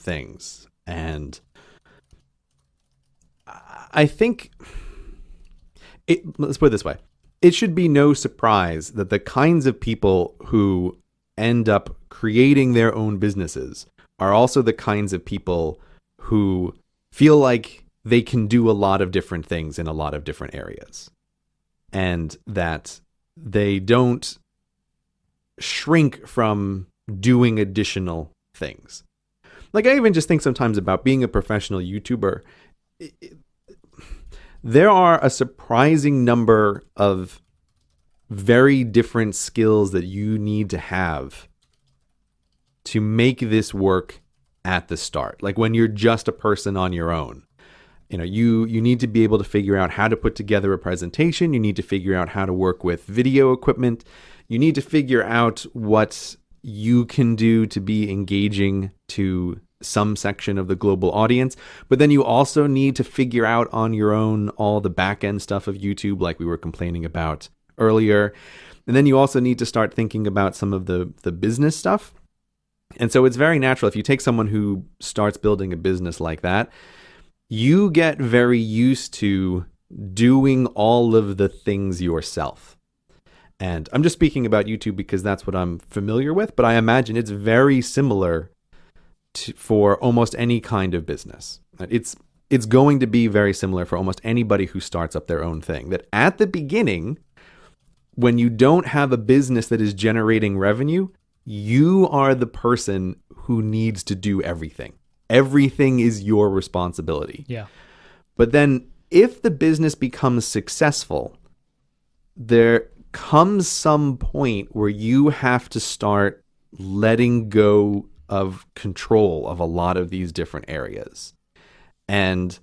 things. And I think let's put it this way. It should be no surprise that the kinds of people who end up creating their own businesses are also the kinds of people who feel like they can do a lot of different things in a lot of different areas, and that they don't shrink from doing additional things. Like, I even just think sometimes about being a professional YouTuber. There are a surprising number of very different skills that you need to have to make this work at the start. Like, when you're just a person on your own, you need to be able to figure out how to put together a presentation. You need to figure out how to work with video equipment. You need to figure out what you can do to be engaging to some section of the global audience. But then you also need to figure out on your own all the back end stuff of YouTube, like we were complaining about earlier. And then you also need to start thinking about some of the business stuff. And so it's very natural if you take someone who starts building a business like that, you get very used to doing all of the things yourself. And I'm just speaking about YouTube because that's what I'm familiar with, but I imagine it's very similar for almost any kind of business. It's going to be very similar for almost anybody who starts up their own thing. That at the beginning, when you don't have a business that is generating revenue, you are the person who needs to do everything. Everything is your responsibility. Yeah. But then if the business becomes successful, there comes some point where you have to start letting go of control of a lot of these different areas. And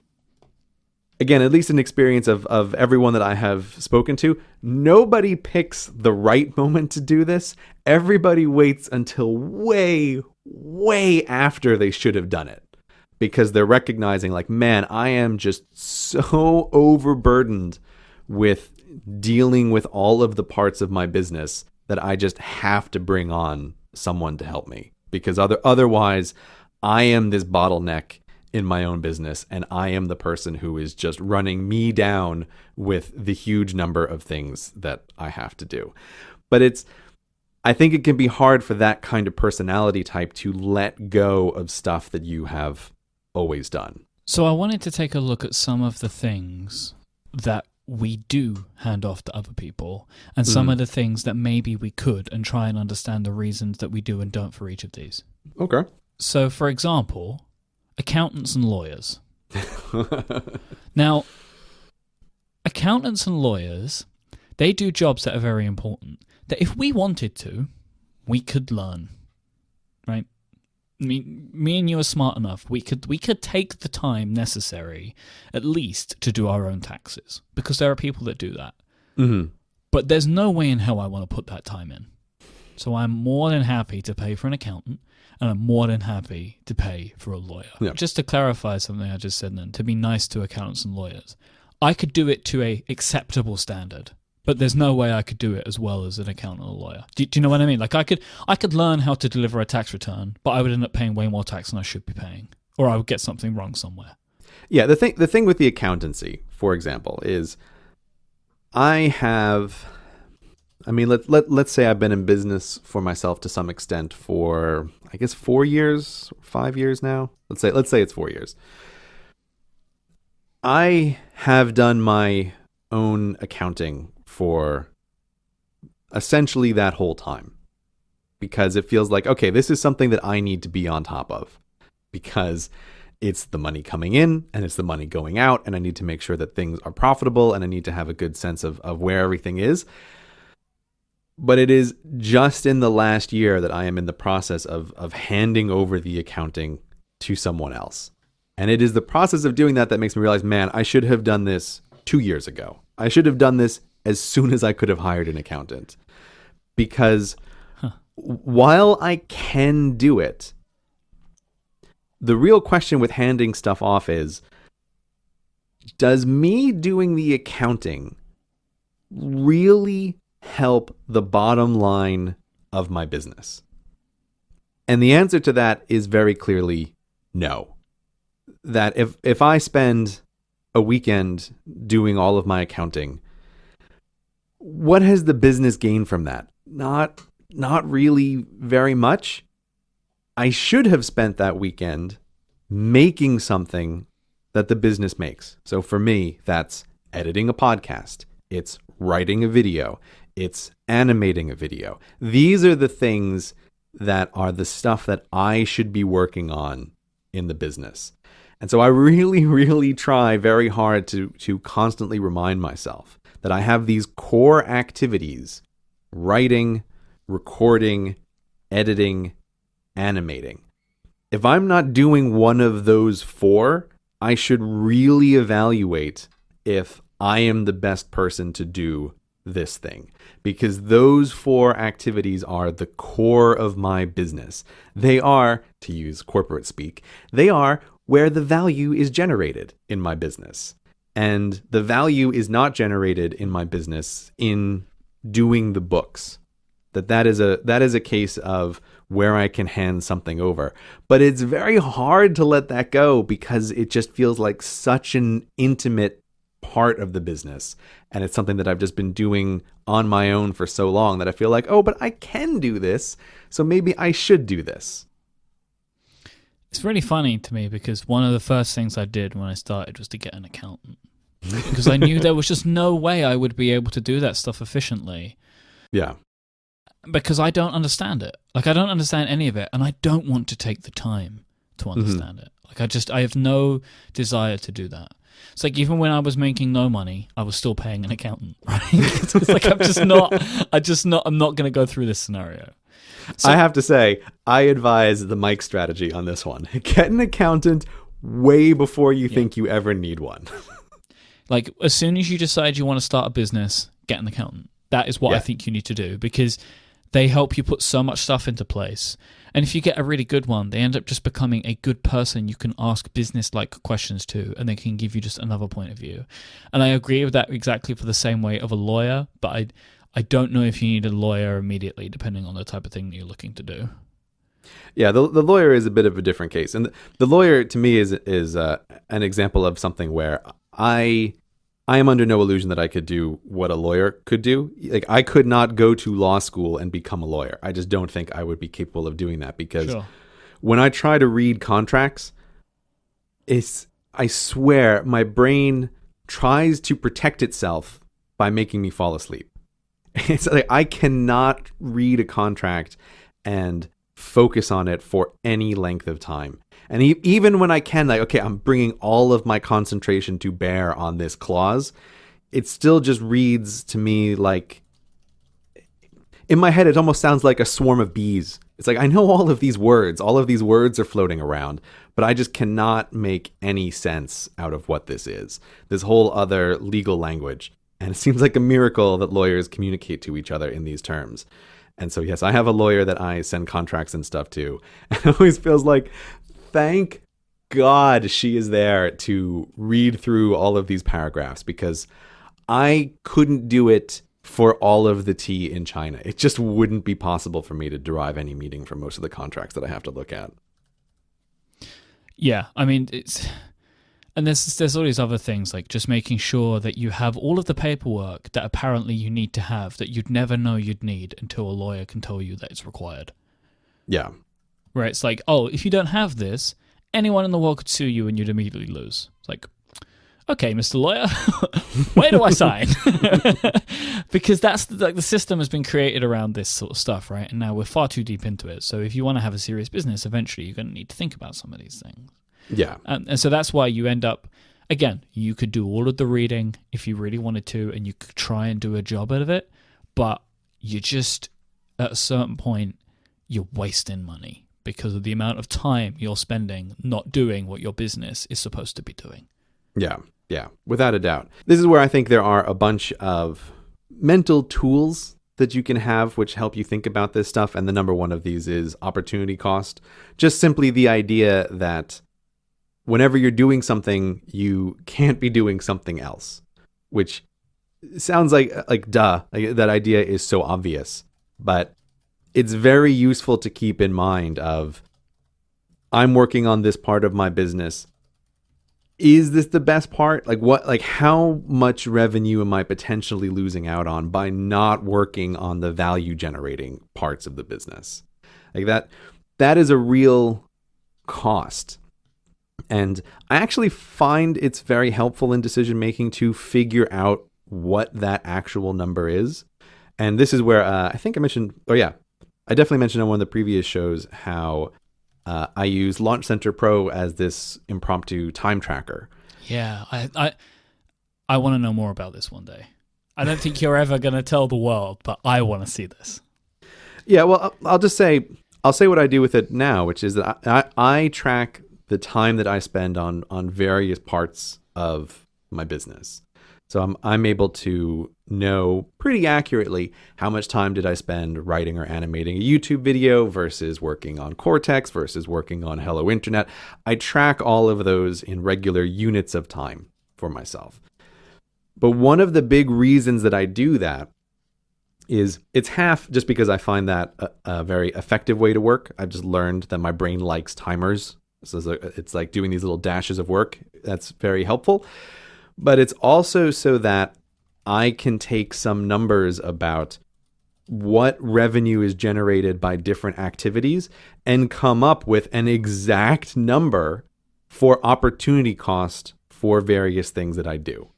again, at least an experience of everyone that I have spoken to, nobody picks the right moment to do this. Everybody waits until way, way after they should have done it, because they're recognizing, like, man, I am just so overburdened with dealing with all of the parts of my business that I just have to bring on someone to help me, because otherwise I am this bottleneck in my own business, and I am the person who is just running me down with the huge number of things that I have to do. But I think it can be hard for that kind of personality type to let go of stuff that you have always done. So I wanted to take a look at some of the things that we do hand off to other people, and some of the things that maybe we could, and try and understand the reasons that we do and don't for each of these. Okay. So, for example, accountants and lawyers. Now, accountants and lawyers, they do jobs that are very important, that if we wanted to, we could learn, right? Me and you are smart enough. We could take the time necessary, at least, to do our own taxes, because there are people that do that. Mm-hmm. But there's no way in hell I want to put that time in. So I'm more than happy to pay for an accountant, and I'm more than happy to pay for a lawyer. Yeah. Just to clarify something I just said then, to be nice to accountants and lawyers, I could do it to a acceptable standard, but there's no way I could do it as well as an accountant or lawyer. Do you know what I mean? Like, I could learn how to deliver a tax return, but I would end up paying way more tax than I should be paying, or I would get something wrong somewhere. Yeah, the thing with the accountancy, for example, is let's say I've been in business for myself to some extent for, I guess, 4 years, 5 years now. Let's say it's 4 years. I have done my own accounting for essentially that whole time, because it feels like, okay, this is something that I need to be on top of, because it's the money coming in and it's the money going out, and I need to make sure that things are profitable, and I need to have a good sense of where everything is. But it is just in the last year that I am in the process of handing over the accounting to someone else. And it is the process of doing that makes me realize, man, I should have done this 2 years ago. I should have done this as soon as I could have hired an accountant. Because while I can do it, the real question with handing stuff off is, does me doing the accounting really help the bottom line of my business? And the answer to that is very clearly know that if I spend a weekend doing all of my accounting, what has the business gained from that? Not really very much. I should have spent that weekend making something that the business makes. So for me, that's editing a podcast. It's writing a video. It's animating a video. These are the things that are the stuff that I should be working on in the business. And so I really, really try very hard to constantly remind myself that I have these core activities: writing, recording, editing, animating. If I'm not doing one of those four, I should really evaluate if I am the best person to do this thing, because those four activities are the core of my business. They are, to use corporate speak, they are where the value is generated in my business. And the value is not generated in my business in doing the books. That is a case of where I can hand something over. But it's very hard to let that go because it just feels like such an intimate part of the business. And it's something that I've just been doing on my own for so long that I feel like, oh, but I can do this, so maybe I should do this. It's really funny to me because one of the first things I did when I started was to get an accountant. Because I knew there was just no way I would be able to do that stuff efficiently. Yeah. Because I don't understand it. Like, I don't understand any of it, and I don't want to take the time to understand it. Like, I have no desire to do that. It's like, even when I was making no money, I was still paying an accountant, right? It's like, I'm not going to go through this scenario. So, I have to say, I advise the Mike strategy on this one. Get an accountant way before you think you ever need one. Like, as soon as you decide you want to start a business, get an accountant. That is what I think you need to do, because they help you put so much stuff into place. And if you get a really good one, they end up just becoming a good person you can ask business-like questions to, and they can give you just another point of view. And I agree with that exactly for the same way of a lawyer, but I don't know if you need a lawyer immediately, depending on the type of thing that you're looking to do. Yeah, the lawyer is a bit of a different case. And the lawyer, to me, is an example of something where I am under no illusion that I could do what a lawyer could do. Like, I could not go to law school and become a lawyer. I just don't think I would be capable of doing that, because when I try to read contracts, I swear my brain tries to protect itself by making me fall asleep. It's like I cannot read a contract and focus on it for any length of time. And even when I can, like, okay, I'm bringing all of my concentration to bear on this clause, it still just reads to me like, in my head, it almost sounds like a swarm of bees. It's like, I know all of these words are floating around, but I just cannot make any sense out of what this is, this whole other legal language. And it seems like a miracle that lawyers communicate to each other in these terms. And so, yes, I have a lawyer that I send contracts and stuff to. And it always feels like, thank God she is there to read through all of these paragraphs, because I couldn't do it for all of the tea in China. It just wouldn't be possible for me to derive any meaning from most of the contracts that I have to look at. Yeah, I mean, there's all these other things, like just making sure that you have all of the paperwork that apparently you need to have that you'd never know you'd need until a lawyer can tell you that it's required. Yeah. Where it's like, oh, if you don't have this, anyone in the world could sue you and you'd immediately lose. It's like, okay, Mr. Lawyer, where do I sign? Because that's like the system has been created around this sort of stuff, right? And now we're far too deep into it. So if you want to have a serious business, eventually you're going to need to think about some of these things. Yeah. And so that's why you end up, again, you could do all of the reading if you really wanted to, and you could try and do a job out of it, but you just, at a certain point, you're wasting money because of the amount of time you're spending not doing what your business is supposed to be doing. Yeah, without a doubt. This is where I think there are a bunch of mental tools that you can have which help you think about this stuff, and the number one of these is opportunity cost. Just simply the idea that whenever you're doing something, you can't be doing something else, which sounds like duh, like that idea is so obvious, but it's very useful to keep in mind of, I'm working on this part of my business. Is this the best part? How much revenue am I potentially losing out on by not working on the value generating parts of the business? That is a real cost. And I actually find it's very helpful in decision making to figure out what that actual number is. And this is where I think I mentioned, I definitely mentioned on one of the previous shows how I use Launch Center Pro as this impromptu time tracker. Yeah, I want to know more about this one day. I don't think you're ever going to tell the world, but I want to see this. Yeah, well, I'll say what I do with it now, which is that I track the time that I spend on various parts of my business. So I'm able to know pretty accurately how much time did I spend writing or animating a YouTube video versus working on Cortex versus working on Hello Internet. I track all of those in regular units of time for myself. But one of the big reasons that I do that is it's half just because I find that a very effective way to work. I've just learned that my brain likes timers. So it's like doing these little dashes of work. That's very helpful. But it's also so that I can take some numbers about what revenue is generated by different activities and come up with an exact number for opportunity cost for various things that I do.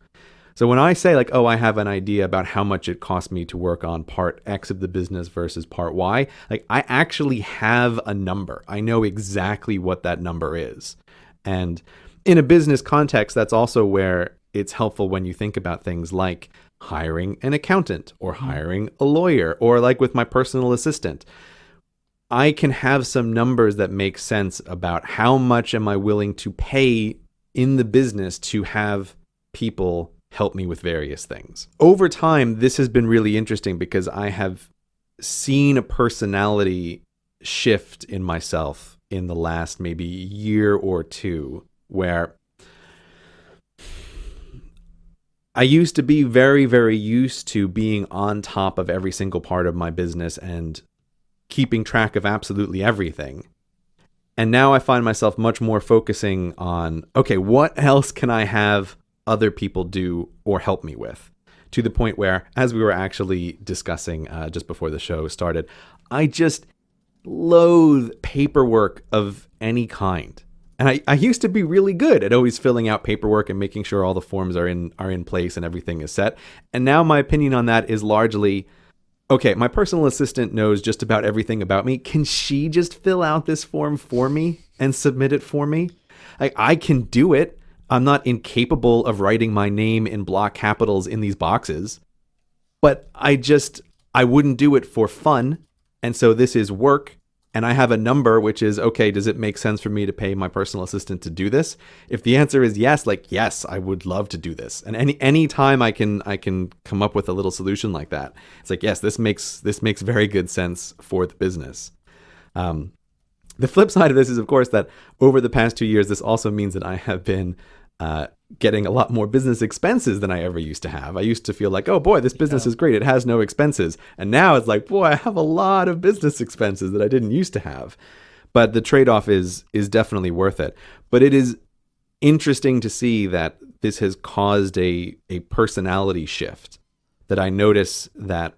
So when I say I have an idea about how much it costs me to work on part X of the business versus part Y, I actually have a number. I know exactly what that number is. And in a business context, that's also where it's helpful when you think about things like hiring an accountant or hiring a lawyer, or like with my personal assistant. I can have some numbers that make sense about how much am I willing to pay in the business to have people help me with various things. Over time, this has been really interesting because I have seen a personality shift in myself in the last maybe year or two, where I used to be very, very used to being on top of every single part of my business and keeping track of absolutely everything. And now I find myself much more focusing on, okay, what else can I have other people do or help me with? To the point where, as we were actually discussing just before the show started, I just loathe paperwork of any kind. And I used to be really good at always filling out paperwork and making sure all the forms are in place and everything is set. And now my opinion on that is largely, okay, my personal assistant knows just about everything about me. Can she just fill out this form for me and submit it for me? I can do it. I'm not incapable of writing my name in block capitals in these boxes. But I wouldn't do it for fun. And so this is work. And I have a number, which is, okay, does it make sense for me to pay my personal assistant to do this? If the answer is yes, yes, I would love to do this. And any time I can come up with a little solution like that, it's yes, this makes very good sense for the business. The flip side of this is, of course, that over the past 2 years, this also means that I have been getting a lot more business expenses than I ever used to have. I used to feel oh boy, this business is great. It has no expenses. And now it's boy, I have a lot of business expenses that I didn't used to have. But the trade-off is definitely worth it. But it is interesting to see that this has caused a personality shift, that I notice that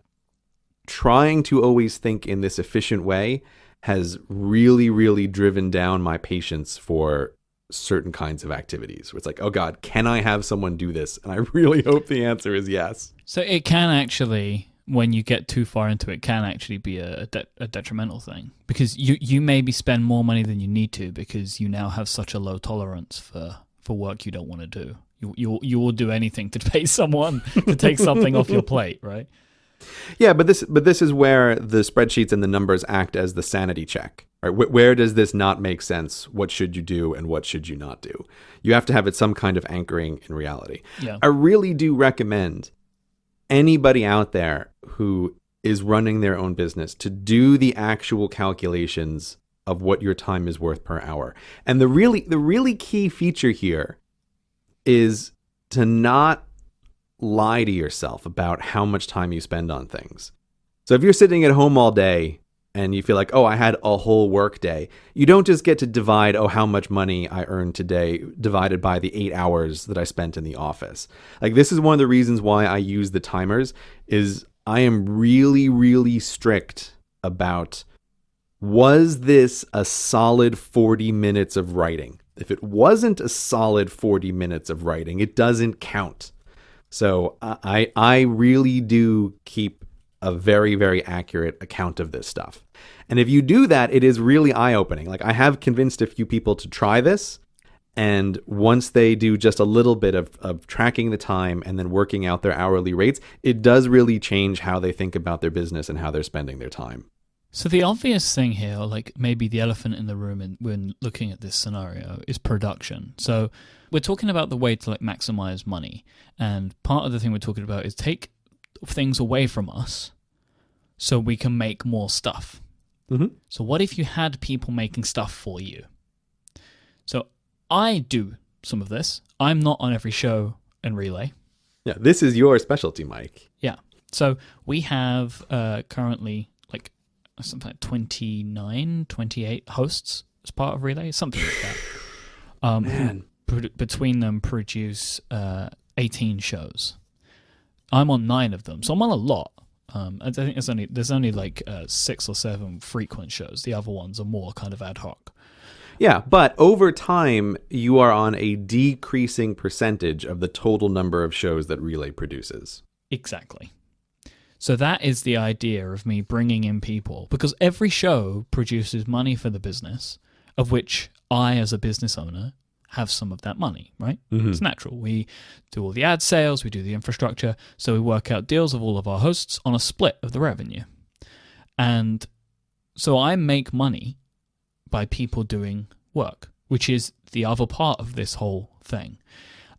trying to always think in this efficient way has really, really driven down my patience for certain kinds of activities, where it's oh God, can I have someone do this? And I really hope the answer is yes. So it can actually, when you get too far into it, can actually be a detrimental thing, because you maybe spend more money than you need to because you now have such a low tolerance for work you don't want to do. You will do anything to pay someone to take something off your plate, right? Yeah, but this is where the spreadsheets and the numbers act as the sanity check. Right? Where does this not make sense? What should you do and what should you not do? You have to have it some kind of anchoring in reality. Yeah. I really do recommend anybody out there who is running their own business to do the actual calculations of what your time is worth per hour. And the really key feature here is to not lie to yourself about how much time you spend on things. So if you're sitting at home all day and you feel like, oh, I had a whole work day. You don't just get to divide, oh, how much money I earned today divided by the 8 hours that I spent in the office. Like, this is one of the reasons why I use the timers, is I am really, really strict about, was this a solid 40 minutes of writing? If it wasn't a solid 40 minutes of writing, it doesn't count. So I really do keep a very, very accurate account of this stuff. And if you do that, it is really eye-opening. Like, I have convinced a few people to try this. And once they do just a little bit of tracking the time and then working out their hourly rates, it does really change how they think about their business and how they're spending their time. So the obvious thing here, like maybe the elephant in the room when looking at this scenario, is production. So we're talking about the way to like maximize money. And part of the thing we're talking about is take things away from us so we can make more stuff. Mm-hmm. So what if you had people making stuff for you? So I do some of this. I'm not on every show in Relay. Yeah, this is your specialty, Mike. Yeah. So we have currently like something like 29, 28 hosts as part of Relay, something like that. Man. Between them produce 18 shows. I'm on 9 of them, so I'm on a lot. I think there's only like 6 or 7 frequent shows. The other ones are more kind of ad hoc. Yeah, but over time, you are on a decreasing percentage of the total number of shows that Relay produces. Exactly. So that is the idea of me bringing in people, because every show produces money for the business, of which I, as a business owner, have some of that money, right? Mm-hmm. It's natural. We do all the ad sales, we do the infrastructure, so we work out deals of all of our hosts on a split of the revenue. And so I make money by people doing work, which is the other part of this whole thing.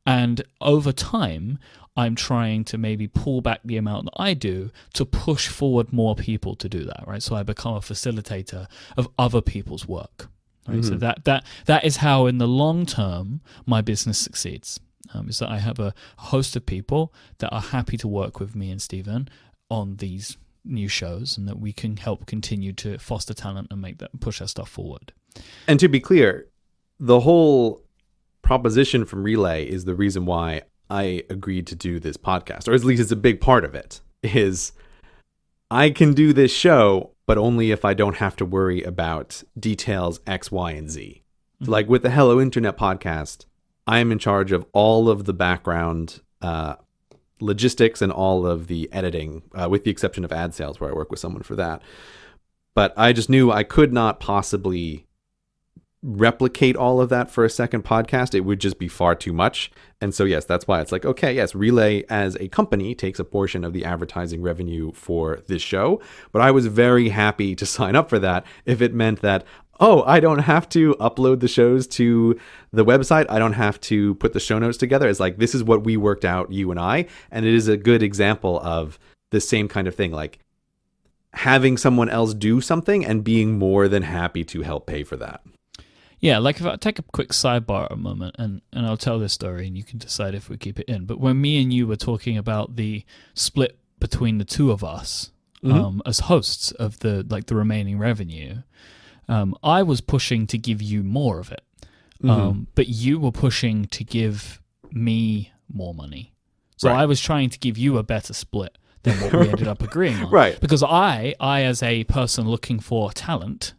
And over time, I'm trying to maybe pull back the amount that I do to push forward more people to do that, right? So I become a facilitator of other people's work. Right? Mm-hmm. So that is how, in the long term, my business succeeds. Is that I have a host of people that are happy to work with me and Stephen on these new shows, and that we can help continue to foster talent and make that push our stuff forward. And to be clear, the whole proposition from Relay is the reason why I agreed to do this podcast, or at least it's a big part of it, is I can do this show, but only if I don't have to worry about details X, Y, and Z. Mm-hmm. Like with the Hello Internet podcast, I am in charge of all of the background logistics and all of the editing, with the exception of ad sales, where I work with someone for that. But I just knew I could not possibly replicate all of that for a second podcast. It would just be far too much. And so, yes, that's why it's like, okay, yes, Relay as a company takes a portion of the advertising revenue for this show. But I was very happy to sign up for that if it meant that, oh, I don't have to upload the shows to the website. I don't have to put the show notes together. It's like, this is what we worked out, you and I. And it is a good example of the same kind of thing, like having someone else do something and being more than happy to help pay for that. Yeah, like if I take a quick sidebar a moment, and I'll tell this story and you can decide if we keep it in. But when me and you were talking about the split between the two of us, mm-hmm. As hosts of the remaining revenue, I was pushing to give you more of it. Mm-hmm. But you were pushing to give me more money. So right. I was trying to give you a better split than what we ended up agreeing on. Right. Because I as a person looking for talent,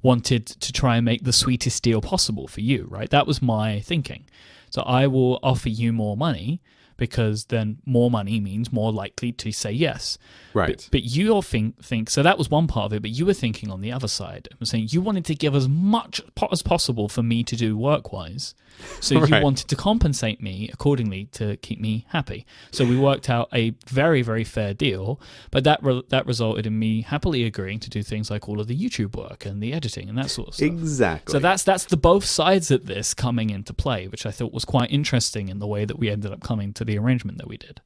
wanted to try and make the sweetest deal possible for you, right? That was my thinking. So I will offer you more money, because then more money means more likely to say yes. Right. But you think so that was one part of it, but you were thinking on the other side. I'm saying you wanted to give as much as possible for me to do work-wise. So you wanted to compensate me accordingly to keep me happy. So we worked out a very, very fair deal, but that resulted in me happily agreeing to do things like all of the YouTube work and the editing and that sort of stuff. Exactly. So that's the both sides of this coming into play, which I thought was quite interesting in the way that we ended up coming to the arrangement that we did.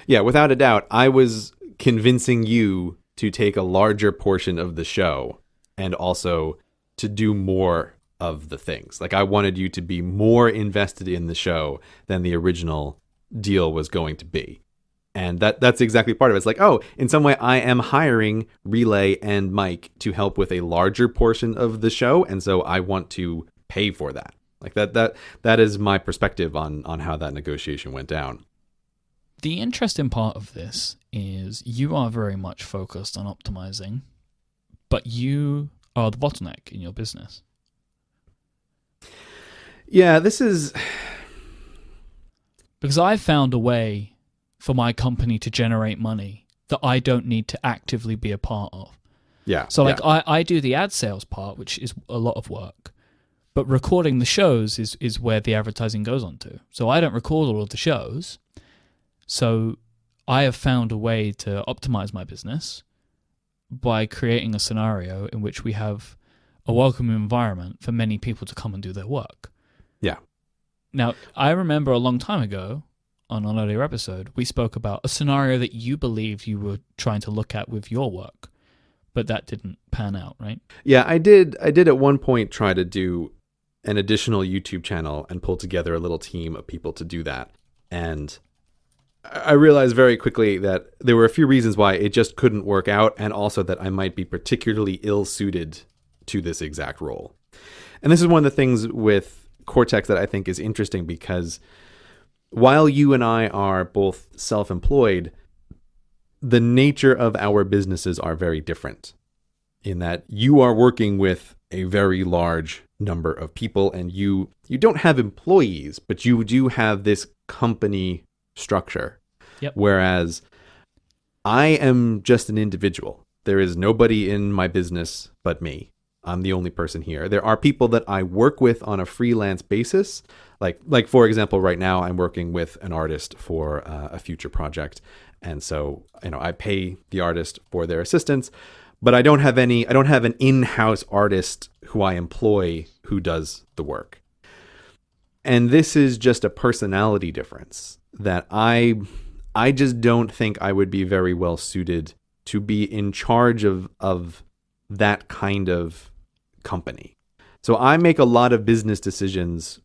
Yeah, without a doubt, I was convincing you to take a larger portion of the show and also to do more of the things. Like, I wanted you to be more invested in the show than the original deal was going to be. And that's exactly part of it. It's like, oh, in some way I am hiring Relay and Mike to help with a larger portion of the show, and so I want to pay for that. Like that is my perspective on how that negotiation went down. The interesting part of this is you are very much focused on optimizing, but you are the bottleneck in your business. Yeah, this is... Because I've found a way for my company to generate money that I don't need to actively be a part of. Yeah. So I do the ad sales part, which is a lot of work, but recording the shows is where the advertising goes on to. So I don't record all of the shows. So I have found a way to optimize my business by creating a scenario in which we have a welcoming environment for many people to come and do their work. Yeah. Now, I remember a long time ago on an earlier episode, we spoke about a scenario that you believed you were trying to look at with your work, but that didn't pan out, right? Yeah, I did at one point try to do an additional YouTube channel and pull together a little team of people to do that. And I realized very quickly that there were a few reasons why it just couldn't work out, and also that I might be particularly ill-suited to this exact role. And this is one of the things with Cortex that I think is interesting, because while you and I are both self-employed, the nature of our businesses are very different, in that you are working with a very large number of people, and you don't have employees, but you do have this company structure. Yep. Whereas I am just an individual. There is nobody in my business but me. I'm the only person here. There are people that I work with on a freelance basis. Like for example, right now I'm working with an artist for a future project. And so, I pay the artist for their assistance, but I don't have an in-house artist who I employ who does the work. And this is just a personality difference that I just don't think I would be very well suited to be in charge of that kind of company. So I make a lot of business decisions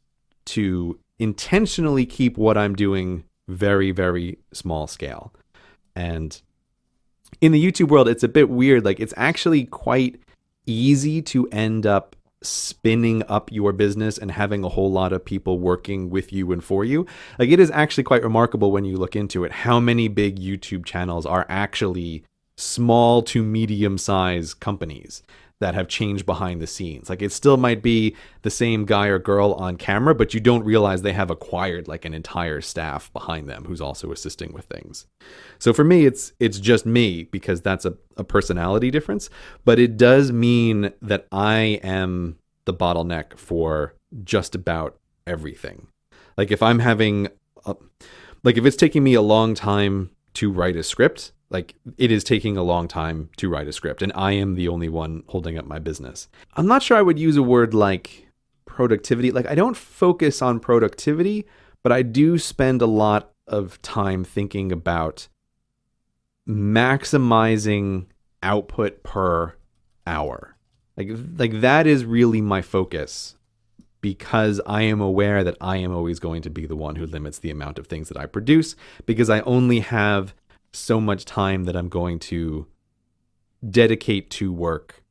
to intentionally keep what I'm doing very, very small scale. And in the YouTube world, it's a bit weird. Like, it's actually quite easy to end up spinning up your business and having a whole lot of people working with you and for you. Like, it is actually quite remarkable when you look into it, how many big YouTube channels are actually small to medium size companies that have changed behind the scenes. Like, it still might be the same guy or girl on camera, but you don't realize they have acquired like an entire staff behind them who's also assisting with things. So for me, it's just me, because that's a personality difference, but it does mean that I am the bottleneck for just about everything. Like, if I'm having if it's taking me a long time to write a script, like, it is taking a long time to write a script, and I am the only one holding up my business. I'm not sure I would use a word like productivity. Like, I don't focus on productivity, but I do spend a lot of time thinking about maximizing output per hour. Like that is really my focus, because I am aware that I am always going to be the one who limits the amount of things that I produce, because I only have so much time that I'm going to dedicate to work.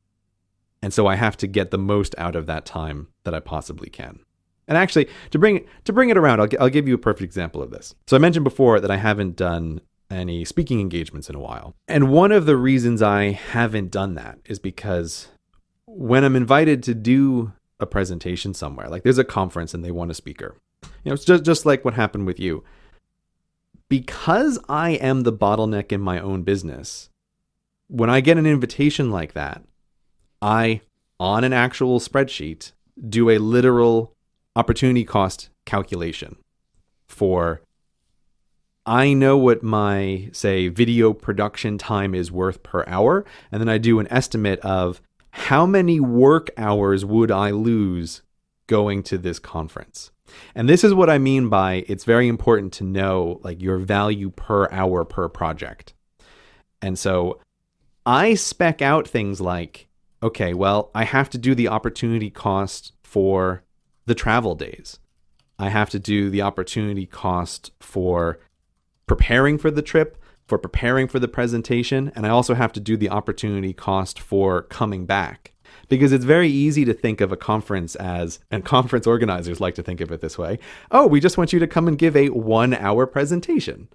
And so I have to get the most out of that time that I possibly can. And actually, to bring it around, I'll give you a perfect example of this. So I mentioned before that I haven't done any speaking engagements in a while. And one of the reasons I haven't done that is because when I'm invited to do a presentation somewhere, like there's a conference and they want a speaker, it's just like what happened with you. Because I am the bottleneck in my own business, when I get an invitation like that, I, on an actual spreadsheet, do a literal opportunity cost calculation for, I know what my, say, video production time is worth per hour, and then I do an estimate of how many work hours would I lose going to this conference. And this is what I mean by it's very important to know like your value per hour per project. And so I spec out things like, okay, well, I have to do the opportunity cost for the travel days. I have to do the opportunity cost for preparing for the trip, for preparing for the presentation, and I also have to do the opportunity cost for coming back. Because it's very easy to think of a conference as, and conference organizers like to think of it this way, oh, we just want you to come and give a 1-hour presentation.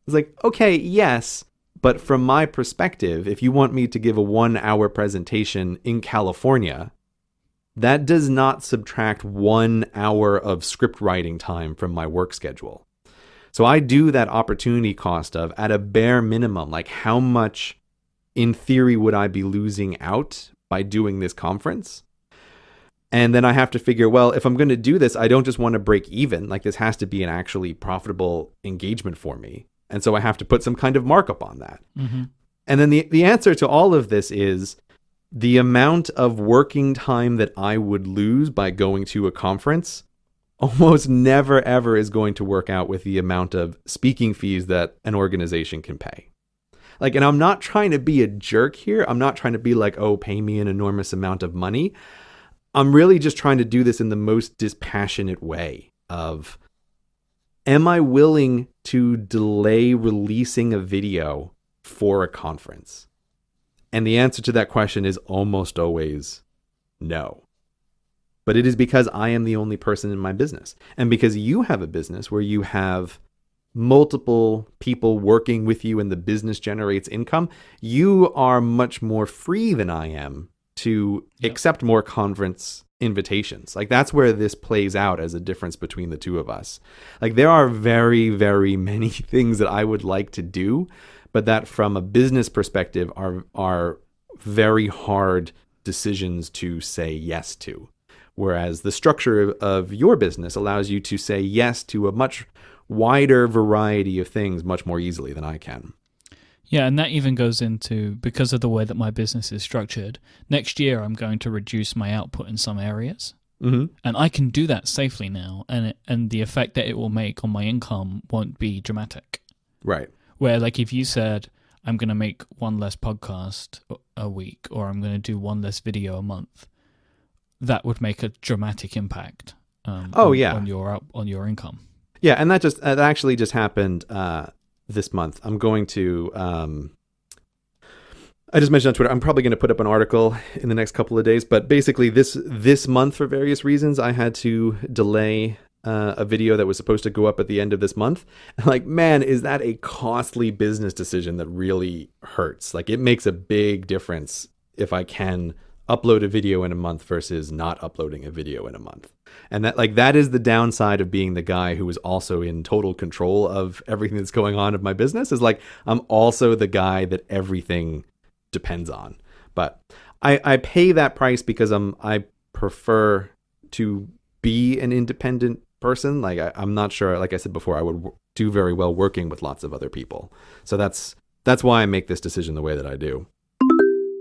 It's like, okay, yes, but from my perspective, if you want me to give a 1-hour presentation in California, that does not subtract 1 hour of script writing time from my work schedule. So I do that opportunity cost of, at a bare minimum, like how much in theory would I be losing out by doing this conference? And then I have to figure, well, if I'm going to do this, I don't just want to break even. Like, this has to be an actually profitable engagement for me. And so I have to put some kind of markup on that. Mm-hmm. And then the answer to all of this is the amount of working time that I would lose by going to a conference almost never, ever is going to work out with the amount of speaking fees that an organization can pay. Like, and I'm not trying to be a jerk here. I'm not trying to be like, oh, pay me an enormous amount of money. I'm really just trying to do this in the most dispassionate way of, am I willing to delay releasing a video for a conference? And the answer to that question is almost always no. But it is because I am the only person in my business. And because you have a business where you have multiple people working with you and the business generates income, you are much more free than I am to accept more conference invitations. Like, that's where this plays out as a difference between the two of us. Like, there are very, very many things that I would like to do, but that from a business perspective are very hard decisions to say yes to. Whereas the structure of your business allows you to say yes to a much wider variety of things much more easily than I can. Yeah, and that even goes into, because of the way that my business is structured, next year I'm going to reduce my output in some areas. Mm-hmm. And I can do that safely now, and the effect that it will make on my income won't be dramatic. Right. Where, like, if you said, I'm going to make one less podcast a week, or I'm going to do one less video a month, that would make a dramatic impact on your income. Yeah, and that actually just happened this month. I'm going to, I just mentioned on Twitter, I'm probably going to put up an article in the next couple of days, but basically this month, for various reasons, I had to delay a video that was supposed to go up at the end of this month. Like, man, is that a costly business decision that really hurts. Like, it makes a big difference if I can upload a video in a month versus not uploading a video in a month. And that is the downside of being the guy who is also in total control of everything that's going on of my business, is like, I'm also the guy that everything depends on. But I pay that price because I prefer to be an independent person. Like, I'm not sure, like I said before, I would do very well working with lots of other people. So that's why I make this decision the way that I do.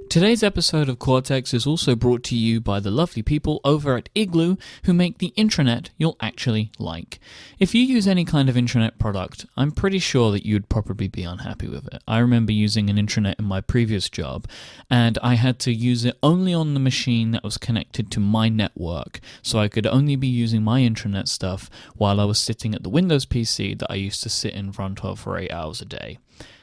Today's episode of Cortex is also brought to you by the lovely people over at Igloo, who make the intranet you'll actually like. If you use any kind of intranet product, I'm pretty sure that you'd probably be unhappy with it. I remember using an intranet in my previous job, and I had to use it only on the machine that was connected to my network, so I could only be using my intranet stuff while I was sitting at the Windows PC that I used to sit in front of for 8 hours a day.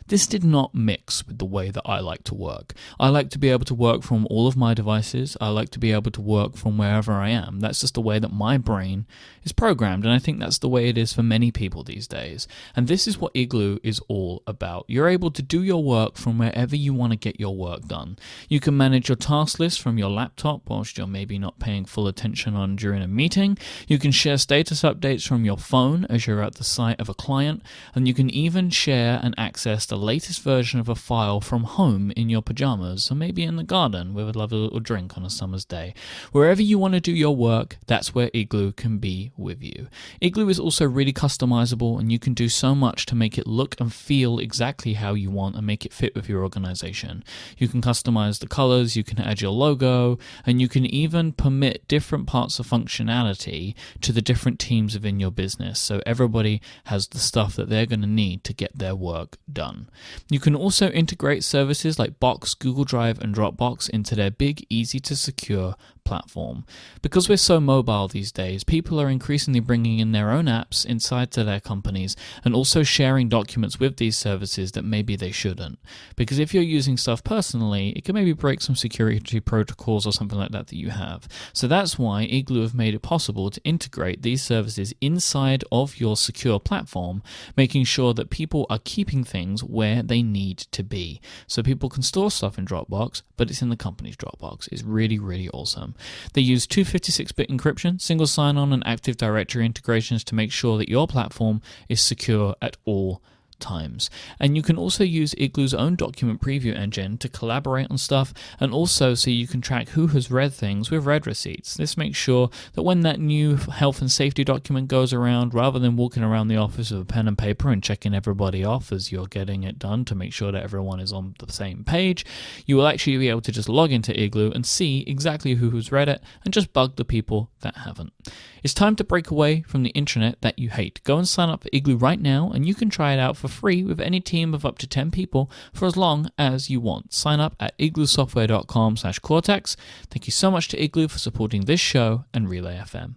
This did not mix with the way that I like to work. I like to be able to work from all of my devices. I like to be able to work from wherever I am. That's just the way that my brain is programmed, and I think that's the way it is for many people these days. And this is what Igloo is all about. You're able to do your work from wherever you want to get your work done. You can manage your task list from your laptop whilst you're maybe not paying full attention on during a meeting. You can share status updates from your phone as you're at the site of a client, and you can even share and access the latest version of a file from home in your pajamas, or maybe in the garden with a lovely little drink on a summer's day. Wherever you want to do your work, that's where Igloo can be with you. Igloo is also really customizable, and you can do so much to make it look and feel exactly how you want and make it fit with your organization. You can customize the colors, you can add your logo, and you can even permit different parts of functionality to the different teams within your business, so everybody has the stuff that they're going to need to get their work done. You can also integrate services like Box, Google Drive, and Dropbox into their big, easy-to-secure platform. Because we're so mobile these days, people are increasingly bringing in their own apps inside to their companies and also sharing documents with these services that maybe they shouldn't. Because if you're using stuff personally, it can maybe break some security protocols or something like that that you have. So that's why Igloo have made it possible to integrate these services inside of your secure platform, making sure that people are keeping things where they need to be. So people can store stuff in Dropbox, but it's in the company's Dropbox. It's really, really awesome. They use 256-bit encryption, single sign-on, and Active Directory integrations to make sure that your platform is secure at all times. And you can also use Igloo's own document preview engine to collaborate on stuff, and also so you can track who has read things with read receipts. This makes sure that when that new health and safety document goes around, rather than walking around the office with a pen and paper and checking everybody off as you're getting it done to make sure that everyone is on the same page, you will actually be able to just log into Igloo and see exactly who has read it and just bug the people that haven't. It's time to break away from the intranet that you hate. Go and sign up for Igloo right now, and you can try it out for free with any team of up to 10 people for as long as you want. Sign up at igloosoftware.com/Cortex. Thank you so much to Igloo for supporting this show and Relay FM.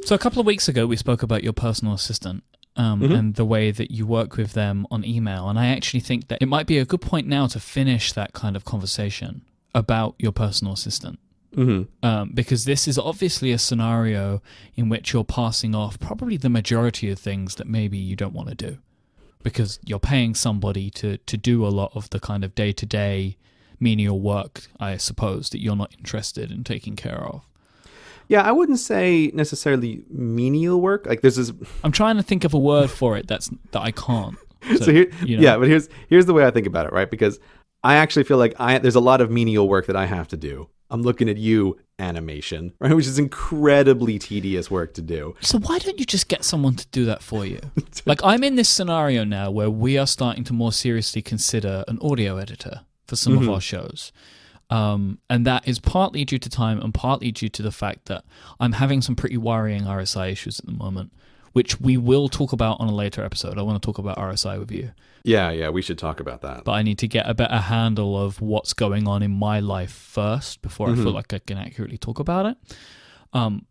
So a couple of weeks ago, we spoke about your personal assistant and the way that you work with them on email. And I actually think that it might be a good point now to finish that kind of conversation about your personal assistant. Because this is obviously a scenario in which you're passing off probably the majority of things that maybe you don't want to do, because you're paying somebody to do a lot of the kind of day-to-day menial work, I suppose, that you're not interested in taking care of. Yeah, I wouldn't say necessarily menial work. Like this is, I'm trying to think of a word for it that I can't. So here, yeah, but here's the way I think about it, right? Because I actually feel like there's a lot of menial work that I have to do. I'm looking at you, animation, right? Which is incredibly tedious work to do. So why don't you just get someone to do that for you? Like, I'm in this scenario now where we are starting to more seriously consider an audio editor for some of our shows. And that is partly due to time and partly due to the fact that I'm having some pretty worrying RSI issues at the moment, which we will talk about on a later episode. I want to talk about RSI with you. Yeah, we should talk about that. But I need to get a better handle of what's going on in my life first before I feel like I can accurately talk about it.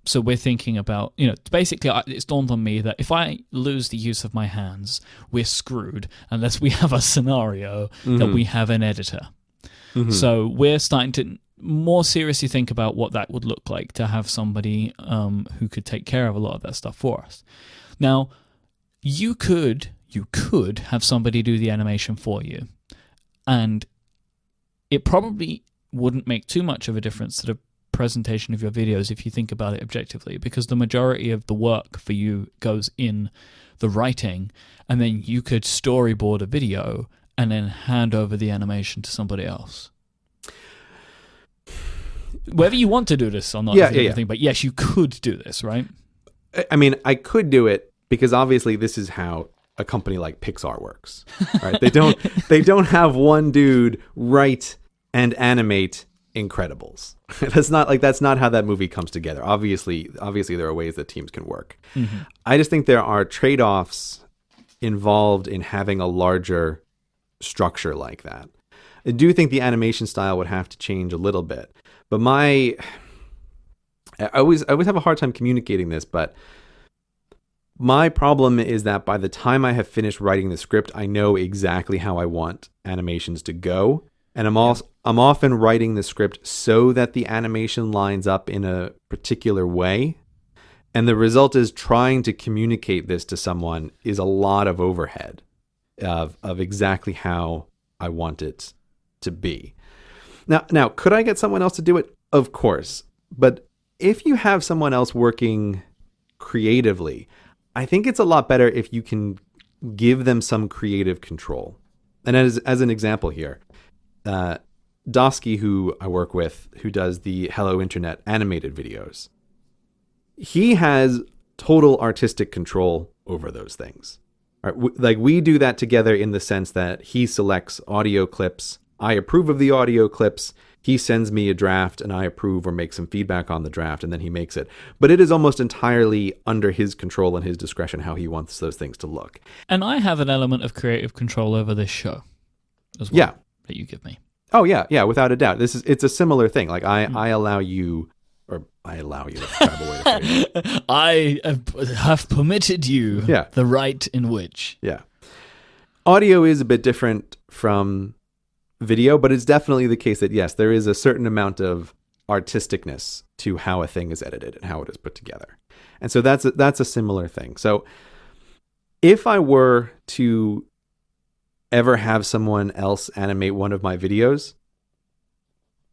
So we're thinking about, basically it's dawned on me that if I lose the use of my hands, we're screwed unless we have a scenario that we have an editor. So we're starting to more seriously think about what that would look like to have somebody who could take care of a lot of that stuff for us. Now, you could have somebody do the animation for you, and it probably wouldn't make too much of a difference to the presentation of your videos if you think about it objectively, because the majority of the work for you goes in the writing, and then you could storyboard a video and then hand over the animation to somebody else. Whether you want to do this or not is the thing, but yes, you could do this, right? I mean, I could do it because obviously this is how a company like Pixar works, right? They don't have one dude write and animate Incredibles. That's not how that movie comes together. Obviously there are ways that teams can work. I just think there are trade-offs involved in having a larger structure like that. I do think the animation style would have to change a little bit, but I always have a hard time communicating this, but my problem is that by the time I have finished writing the script, I know exactly how I want animations to go. And I'm often writing the script so that the animation lines up in a particular way. And the result is trying to communicate this to someone is a lot of overhead of exactly how I want it to be. Now, could I get someone else to do it? Of course. But if you have someone else working creatively, I think it's a lot better if you can give them some creative control. And as an example here, Dosky, who I work with, who does the Hello Internet animated videos, he has total artistic control over those things. Right? We do that together in the sense that he selects audio clips, I approve of the audio clips, he sends me a draft and I approve or make some feedback on the draft, and then he makes it. But it is almost entirely under his control and his discretion how he wants those things to look. And I have an element of creative control over this show as well that you give me. Oh, yeah, without a doubt. It's a similar thing. Like I allow you I allow you. That's a terrible way to phrase it. I have permitted you Yeah. the right in which. Yeah. Audio is a bit different from video, but it's definitely the case that, yes, there is a certain amount of artisticness to how a thing is edited and how it is put together. And so that's a similar thing. So if I were to ever have someone else animate one of my videos,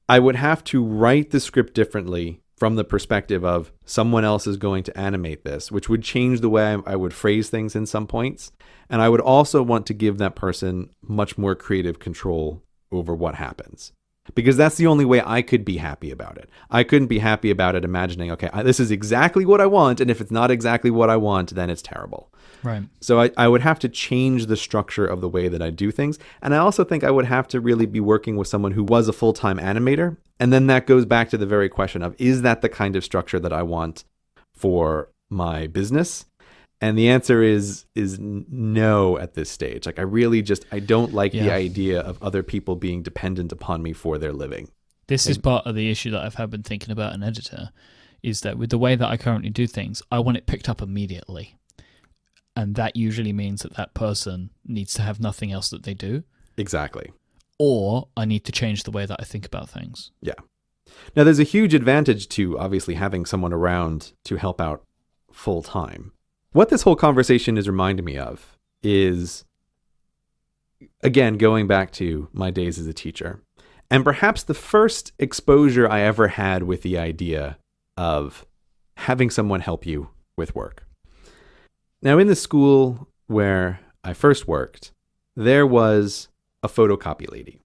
I would have to write the script differently from the perspective of someone else is going to animate this, which would change the way I would phrase things in some points. And I would also want to give that person much more creative control over what happens, because that's the only way I could be happy about it. I couldn't be happy about it imagining, okay, this is exactly what I want, and if it's not exactly what I want, then it's terrible. Right. So I would have to change the structure of the way that I do things. And I also think I would have to really be working with someone who was a full-time animator. And then that goes back to the very question of, is that the kind of structure that I want for my business? And the answer is no at this stage. Like, I don't like the idea of other people being dependent upon me for their living. This is part of the issue that I've been thinking about an editor, is that with the way that I currently do things, I want it picked up immediately. And that usually means that person needs to have nothing else that they do. Exactly. Or I need to change the way that I think about things. Yeah. Now, there's a huge advantage to obviously having someone around to help out full time. What this whole conversation is reminding me of is, again, going back to my days as a teacher, and perhaps the first exposure I ever had with the idea of having someone help you with work. Now, in the school where I first worked, there was a photocopy lady,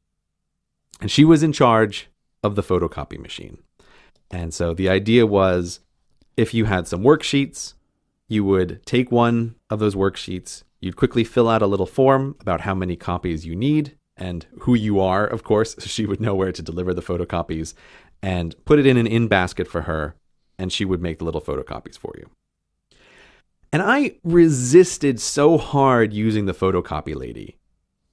and she was in charge of the photocopy machine. And so the idea was, if you had some worksheets, you would take one of those worksheets, you'd quickly fill out a little form about how many copies you need and who you are, of course, so she would know where to deliver the photocopies, and put it in an in basket for her, and she would make the little photocopies for you. And I resisted so hard using the photocopy lady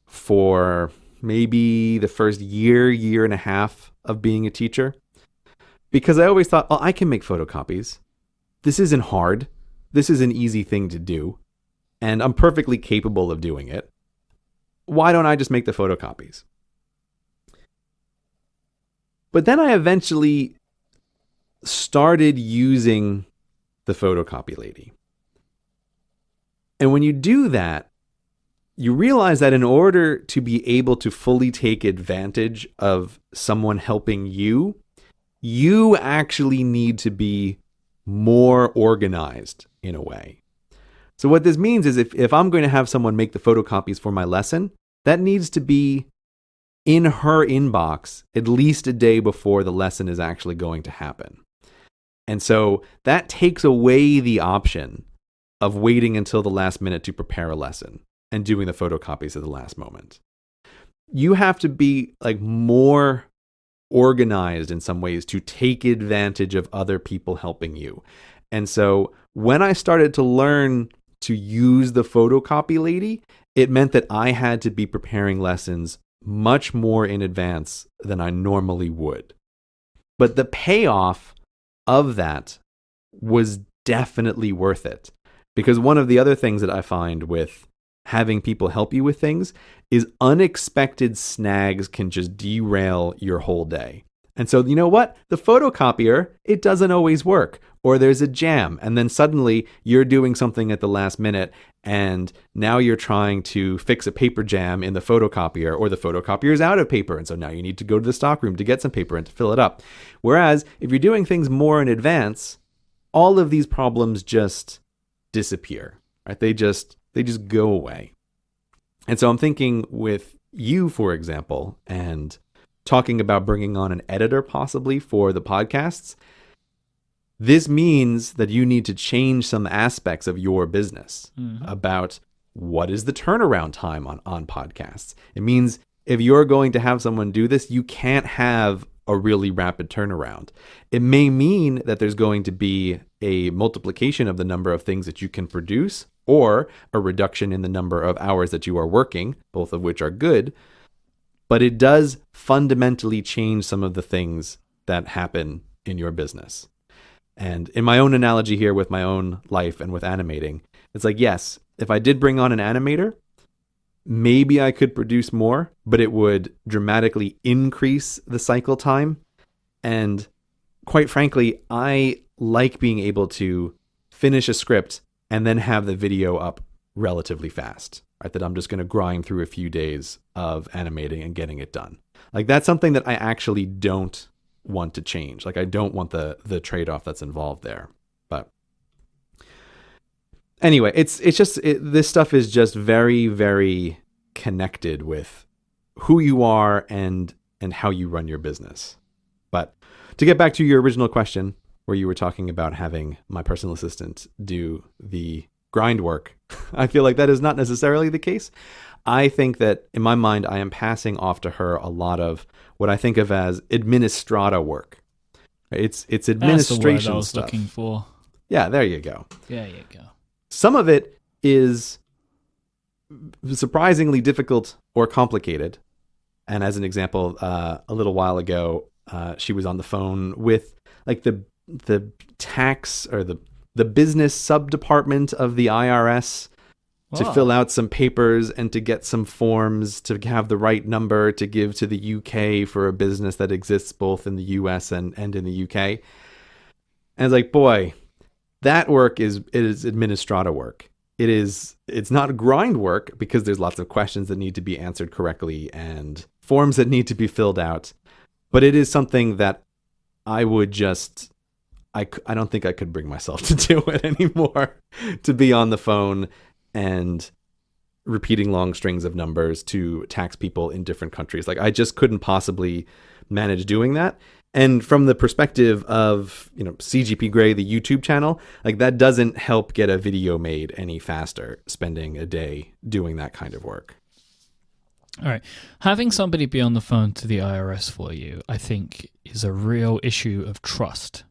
for maybe the first year and a half of being a teacher, because I always thought, I can make photocopies. This isn't hard. This is an easy thing to do, and I'm perfectly capable of doing it. Why don't I just make the photocopies? But then I eventually started using the photocopy lady. And when you do that, you realize that in order to be able to fully take advantage of someone helping you, you actually need to be more organized in a way. So what this means is if I'm going to have someone make the photocopies for my lesson, that needs to be in her inbox at least a day before the lesson is actually going to happen. And so that takes away the option of waiting until the last minute to prepare a lesson and doing the photocopies at the last moment. You have to be more organized in some ways to take advantage of other people helping you. And so when I started to learn to use the photocopy lady, it meant that I had to be preparing lessons much more in advance than I normally would. But the payoff of that was definitely worth it. Because one of the other things that I find with having people help you with things is unexpected snags can just derail your whole day. And so, you know what? The photocopier, it doesn't always work. Or there's a jam, and then suddenly you're doing something at the last minute, and now you're trying to fix a paper jam in the photocopier, or the photocopier is out of paper, and so now you need to go to the stockroom to get some paper and to fill it up. Whereas if you're doing things more in advance, all of these problems just disappear, right? They just go away. And so I'm thinking with you, for example, and talking about bringing on an editor possibly for the podcasts, this means that you need to change some aspects of your business about what is the turnaround time on podcasts. It means if you're going to have someone do this, you can't have a really rapid turnaround. It may mean that there's going to be a multiplication of the number of things that you can produce, or a reduction in the number of hours that you are working, both of which are good. But it does fundamentally change some of the things that happen in your business. And in my own analogy here with my own life and with animating, it's like, yes, if I did bring on an animator, maybe I could produce more, but it would dramatically increase the cycle time. And quite frankly, I like being able to finish a script and then have the video up relatively fast, right? That I'm just going to grind through a few days of animating and getting it done. Like, that's something that I actually don't want to change. Like, I don't want the trade-off that's involved there. But anyway, it's just this stuff is just very, very connected with who you are and how you run your business. But to get back to your original question, where you were talking about having my personal assistant do the grind work, I feel like that is not necessarily the case. I think that in my mind, I am passing off to her a lot of what I think of as administrata work. It's administration That's the word I was stuff. looking for. Yeah, there you go. There you go. Some of it is surprisingly difficult or complicated. And as an example, a little while ago, she was on the phone with like the tax or the business sub-department of the IRS to fill out some papers and to get some forms to have the right number to give to the UK for a business that exists both in the US and in the UK. And it's like, boy, that work is administrata work. It's not grind work because there's lots of questions that need to be answered correctly and forms that need to be filled out. But it is something that I would just, I don't think I could bring myself to do it anymore, to be on the phone and repeating long strings of numbers to tax people in different countries. Like, I just couldn't possibly manage doing that. And from the perspective of, CGP Grey, the YouTube channel, like, that doesn't help get a video made any faster, spending a day doing that kind of work. All right. Having somebody be on the phone to the IRS for you, I think, is a real issue of trust.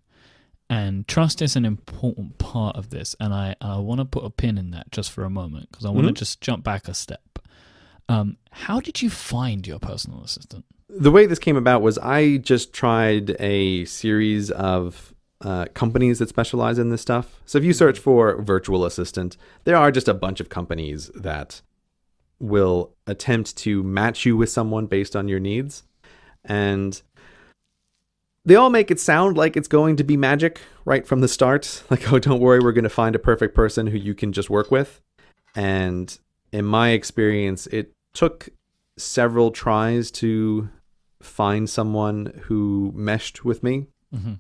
And trust is an important part of this. And I want to put a pin in that just for a moment, because I want to just jump back a step. How did you find your personal assistant? The way this came about was I just tried a series of companies that specialize in this stuff. So if you search for virtual assistant, there are just a bunch of companies that will attempt to match you with someone based on your needs. And they all make it sound like it's going to be magic right from the start. Like, oh, don't worry, we're going to find a perfect person who you can just work with. And in my experience, it took several tries to find someone who meshed with me. Mm-hmm.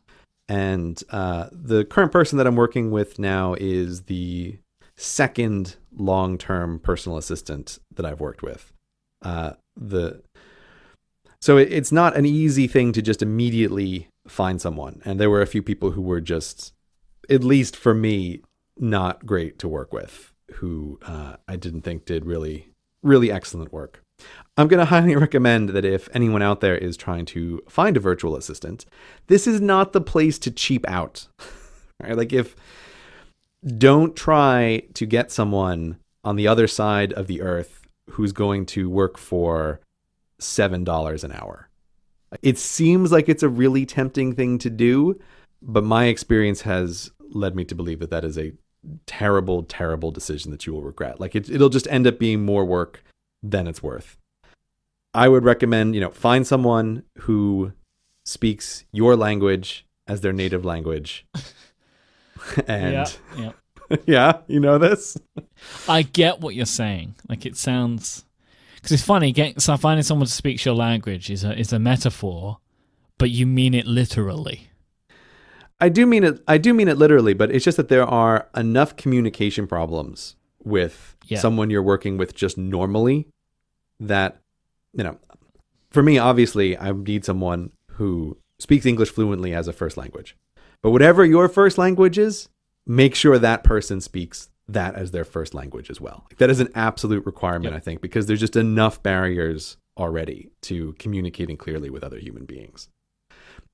And the current person that I'm working with now is the second long-term personal assistant that I've worked with. So it's not an easy thing to just immediately find someone. And there were a few people who were just, at least for me, not great to work with, who I didn't think did really, really excellent work. I'm going to highly recommend that if anyone out there is trying to find a virtual assistant, this is not the place to cheap out. Right? Like, don't try to get someone on the other side of the earth who's going to work for $7 an hour. It seems like it's a really tempting thing to do, but my experience has led me to believe that that is a terrible, terrible decision that you will regret. Like, it'll just end up being more work than it's worth. I would recommend, find someone who speaks your language as their native language. And yeah, you know this? I get what you're saying. Like, it sounds... Because it's funny, finding someone who speaks your language is a metaphor, but you mean it literally. I do mean it literally, but it's just that there are enough communication problems with someone you're working with just normally that, for me, obviously, I need someone who speaks English fluently as a first language. But whatever your first language is, make sure that person speaks that as their first language as well. That is an absolute requirement, I think, because there's just enough barriers already to communicating clearly with other human beings.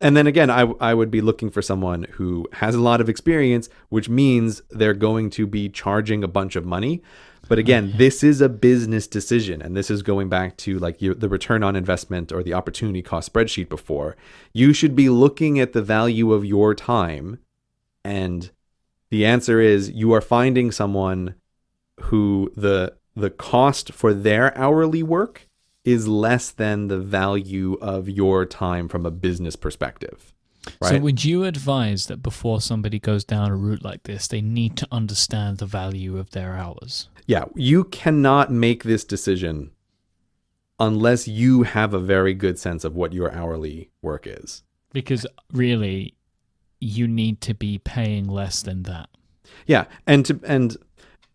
And then again, I would be looking for someone who has a lot of experience, which means they're going to be charging a bunch of money. But again, this is a business decision. And this is going back to like the return on investment or the opportunity cost spreadsheet before. You should be looking at the value of your time And the answer is you are finding someone who the cost for their hourly work is less than the value of your time from a business perspective. Right? So would you advise that before somebody goes down a route like this, they need to understand the value of their hours? Yeah, you cannot make this decision unless you have a very good sense of what your hourly work is. Because really, you need to be paying less than that. Yeah, and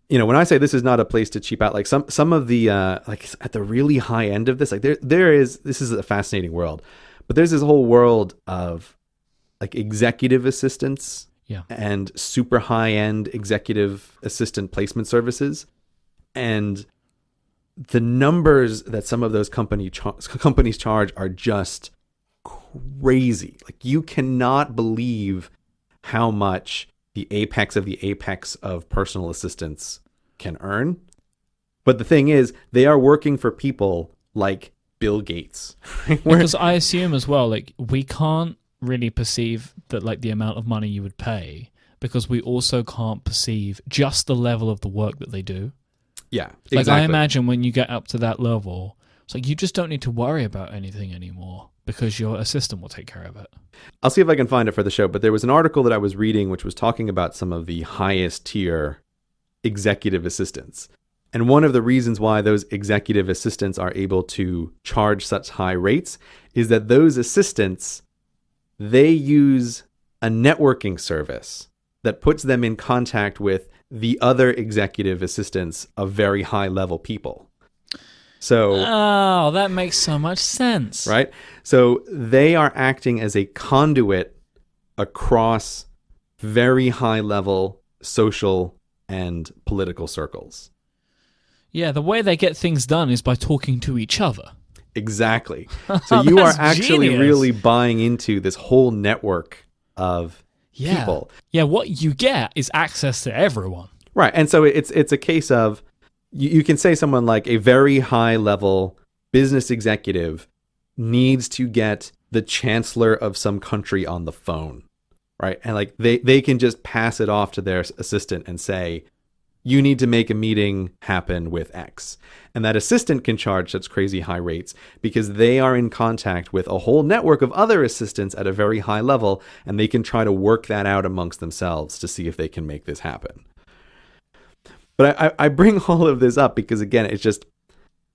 when I say this is not a place to cheap out, like some of the like at the really high end of this, like this is a fascinating world, but there's this whole world of like executive assistants and super high end executive assistant placement services, and the numbers that some of those companies charge are just crazy. Like you cannot believe how much the apex of personal assistants can earn. But the thing is, they are working for people like Bill Gates. Because I assume as well, like we can't really perceive that like the amount of money you would pay, because we also can't perceive just the level of the work that they do. Yeah, exactly. Like I imagine when you get up to that level, it's like you just don't need to worry about anything anymore because your assistant will take care of it. I'll see if I can find it for the show, but there was an article that I was reading which was talking about some of the highest tier executive assistants. And one of the reasons why those executive assistants are able to charge such high rates is that those assistants, they use a networking service that puts them in contact with the other executive assistants of very high level people. So, oh, that makes so much sense. Right? So they are acting as a conduit across very high level social and political circles. Yeah, the way they get things done is by talking to each other. Exactly. So you are actually genius. really buying into this whole network of people. Yeah, what you get is access to everyone. Right. And so it's a case of you can say someone like a very high level business executive needs to get the chancellor of some country on the phone, right? And like they can just pass it off to their assistant and say, you need to make a meeting happen with X. And that assistant can charge such crazy high rates because they are in contact with a whole network of other assistants at a very high level, and they can try to work that out amongst themselves to see if they can make this happen. But I bring all of this up because, again, it's just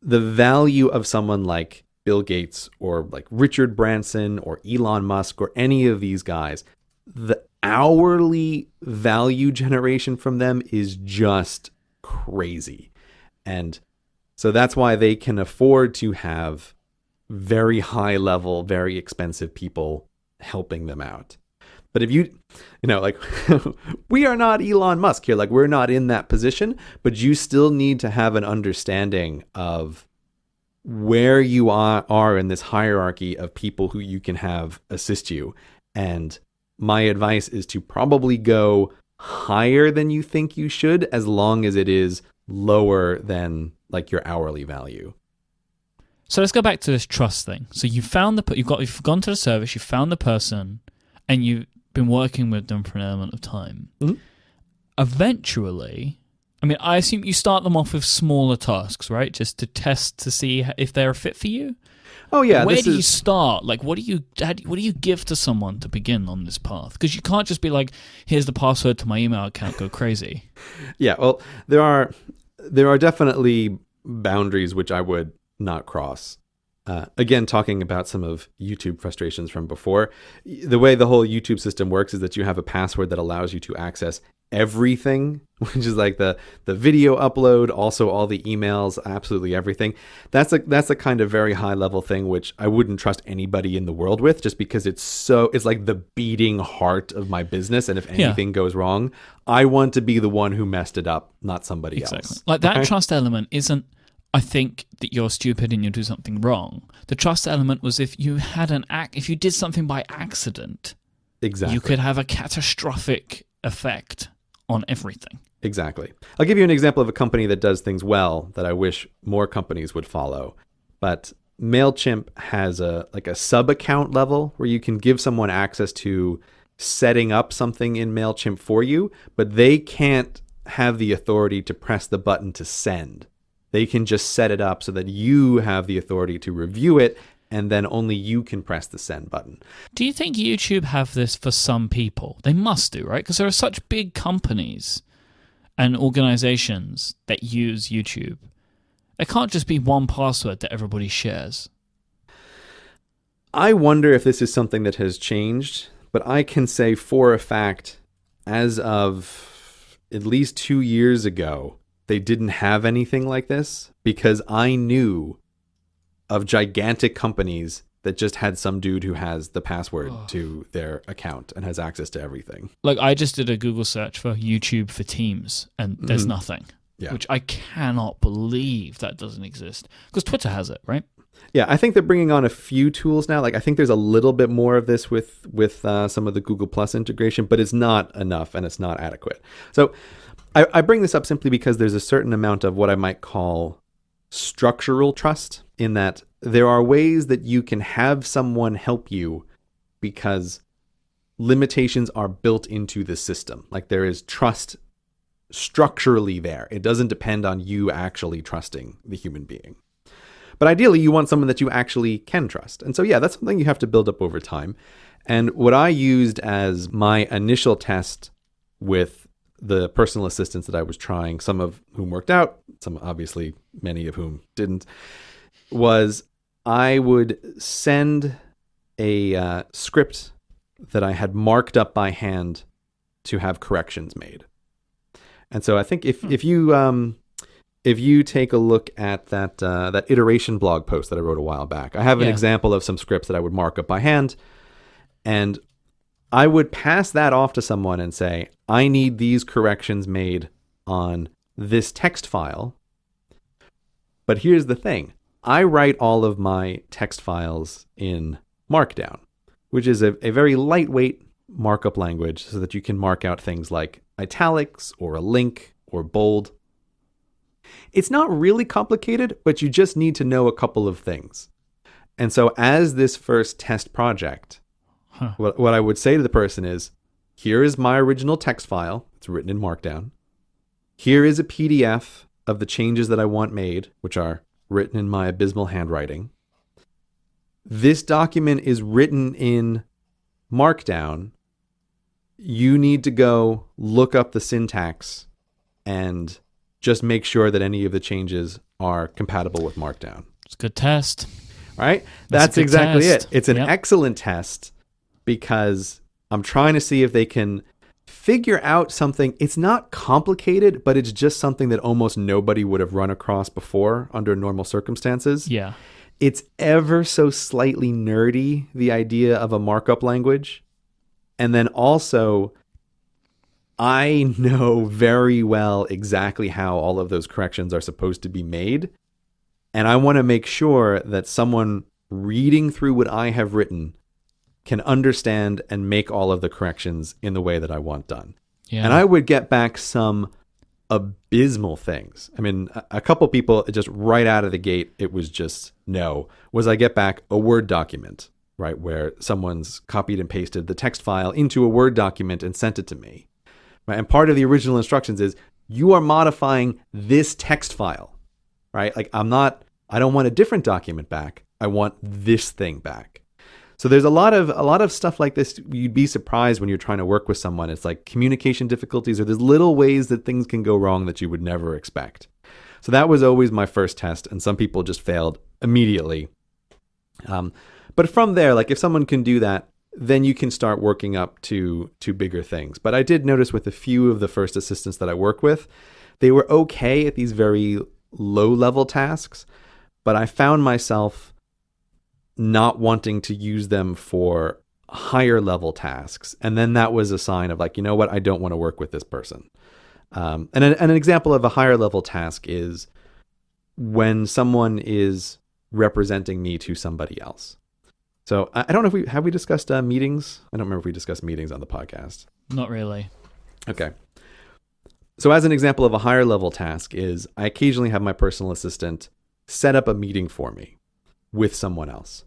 the value of someone like Bill Gates or like Richard Branson or Elon Musk or any of these guys. The hourly value generation from them is just crazy. And so that's why they can afford to have very high level, very expensive people helping them out. But if you like, we are not Elon Musk here. Like, we're not in that position, but you still need to have an understanding of where you are in this hierarchy of people who you can have assist you. And my advice is to probably go higher than you think you should, as long as it is lower than like your hourly value. So let's go back to this trust thing. So you've gone to the service, you found the person, and you've been working with them for an element of time. Mm-hmm. Eventually, I mean, I assume you start them off with smaller tasks, right? Just to test to see if they're a fit for you. Oh yeah. Where do you start? Like, what do you give to someone to begin on this path? Because you can't just be like, here's the password to my email account, go crazy. Yeah. Well, there are definitely boundaries which I would not cross. Again, talking about some of YouTube frustrations from before, the way the whole YouTube system works is that you have a password that allows you to access everything, which is like the video upload, also all the emails, absolutely everything. That's a kind of very high level thing, which I wouldn't trust anybody in the world with, just because it's like the beating heart of my business. And if anything goes wrong, I want to be the one who messed it up, not somebody else. Like that trust element isn't, I think that you're stupid and you do something wrong. The trust element was if you had if you did something by accident, exactly, you could have a catastrophic effect on everything. Exactly. I'll give you an example of a company that does things well that I wish more companies would follow. But MailChimp has a sub-account level where you can give someone access to setting up something in MailChimp for you, but they can't have the authority to press the button to send. They can just set it up so that you have the authority to review it, and then only you can press the send button. Do you think YouTube have this for some people? They must do, right? Because there are such big companies and organizations that use YouTube. It can't just be one password that everybody shares. I wonder if this is something that has changed, but I can say for a fact, as of at least 2 years ago, they didn't have anything like this, because I knew of gigantic companies that just had some dude who has the password to their account and has access to everything. Like, I just did a Google search for YouTube for Teams, and there's nothing. Yeah. Which I cannot believe that doesn't exist. Because Twitter has it, right? Yeah, I think they're bringing on a few tools now. Like, I think there's a little bit more of this with some of the Google Plus integration, but it's not enough and it's not adequate. So I bring this up simply because there's a certain amount of what I might call structural trust, in that there are ways that you can have someone help you because limitations are built into the system. Like, there is trust structurally there. It doesn't depend on you actually trusting the human being. But ideally, you want someone that you actually can trust. And so, yeah, that's something you have to build up over time. And what I used as my initial test with the personal assistants that I was trying, some of whom worked out, some obviously many of whom didn't, was I would send a script that I had marked up by hand to have corrections made. And so I think if you take a look at that iteration blog post that I wrote a while back, I have an example of some scripts that I would mark up by hand, and I would pass that off to someone and say, I need these corrections made on this text file. But here's the thing. I write all of my text files in Markdown, which is a very lightweight markup language so that you can mark out things like italics or a link or bold. It's not really complicated, but you just need to know a couple of things. And so as this first test project, what I would say to the person is, here is my original text file. It's written in Markdown. Here is a PDF of the changes that I want made, which are written in my abysmal handwriting. This document is written in Markdown. You need to go look up the syntax and just make sure that any of the changes are compatible with Markdown. It's a good test. Right? That's exactly it. It's an excellent test because I'm trying to see if they can figure out something. It's not complicated, but it's just something that almost nobody would have run across before under normal circumstances. Yeah. It's ever so slightly nerdy, the idea of a markup language. And then also, I know very well exactly how all of those corrections are supposed to be made. And I want to make sure that someone reading through what I have written can understand and make all of the corrections in the way that I want done. Yeah. And I would get back some abysmal things. I mean, a couple people just right out of the gate, it was just no. Was I get back a Word document, right, where someone's copied and pasted the text file into a Word document and sent it to me. Right? And part of the original instructions is you are modifying this text file, right? Like I don't want a different document back. I want this thing back. So there's a lot of stuff like this. You'd be surprised when you're trying to work with someone. It's like communication difficulties, or there's little ways that things can go wrong that you would never expect. So that was always my first test, and some people just failed immediately. But from there, like if someone can do that, then you can start working up to bigger things. But I did notice with a few of the first assistants that I work with, they were okay at these very low-level tasks, but I found myself not wanting to use them for higher level tasks. And then that was a sign of like, you know what, I don't want to work with this person. And an example of a higher level task is when someone is representing me to somebody else. So I don't know if have we discussed meetings? I don't remember if we discussed meetings on the podcast. Not really. Okay. So as an example of a higher level task is I occasionally have my personal assistant set up a meeting for me with someone else.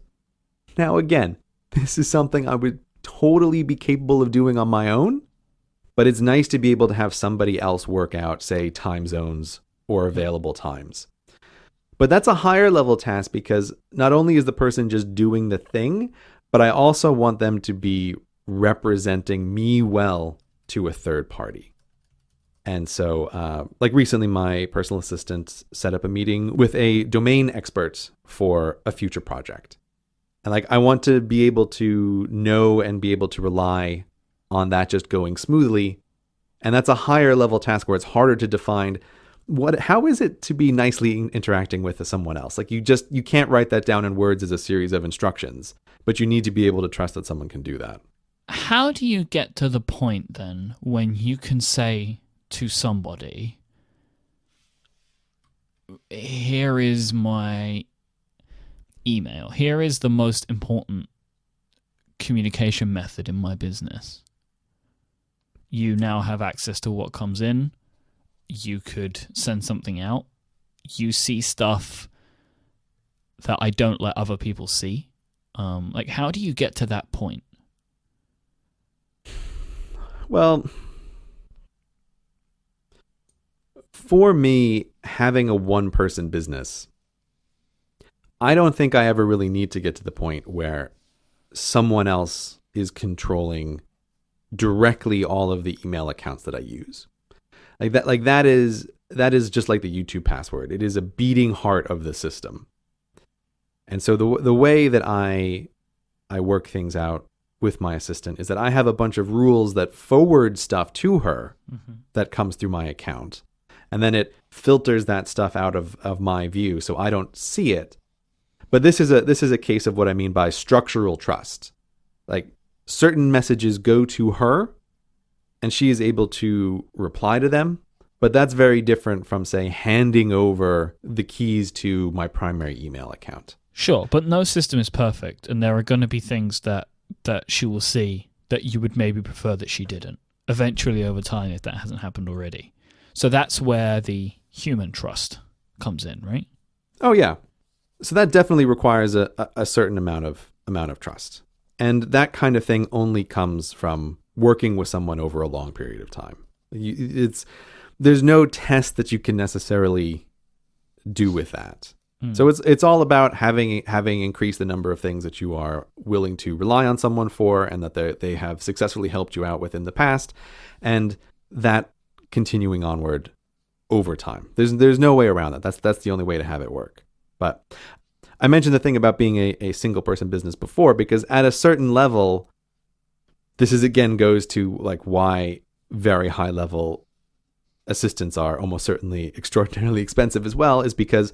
Now, again, this is something I would totally be capable of doing on my own, but it's nice to be able to have somebody else work out, say, time zones or available times. But that's a higher level task because not only is the person just doing the thing, but I also want them to be representing me well to a third party. And so, like recently, my personal assistant set up a meeting with a domain expert for a future project. And like, I want to be able to know and be able to rely on that just going smoothly. And that's a higher level task where it's harder to define how is it to be nicely interacting with someone else? Like you can't write that down in words as a series of instructions, but you need to be able to trust that someone can do that. How do you get to the point then when you can say to somebody, here is my email, here is the most important communication method in my business. You now have access to what comes in. You could send something out. You see stuff that I don't let other people see. Like, how do you get to that point? Well, for me, having a one-person business, I don't think I ever really need to get to the point where someone else is controlling directly all of the email accounts that I use. That is just like the YouTube password. It is a beating heart of the system. And so the way that I work things out with my assistant is that I have a bunch of rules that forward stuff to her that comes through my account. And then it filters that stuff out of my view so I don't see it. But this is a case of what I mean by structural trust. Like certain messages go to her and she is able to reply to them. But that's very different from, say, handing over the keys to my primary email account. Sure, but no system is perfect, and there are going to be things that she will see that you would maybe prefer that she didn't, eventually over time, if that hasn't happened already. So that's where the human trust comes in, right? Oh, yeah. So that definitely requires a certain amount of trust. And that kind of thing only comes from working with someone over a long period of time. There's no test that you can necessarily do with that. So it's all about having increased the number of things that you are willing to rely on someone for, and that they have successfully helped you out with in the past, and that continuing onward over time. There's no way around that. That's the only way to have it work. But I mentioned the thing about being a single person business before, because at a certain level, this is again goes to like why very high level assistants are almost certainly extraordinarily expensive as well, is because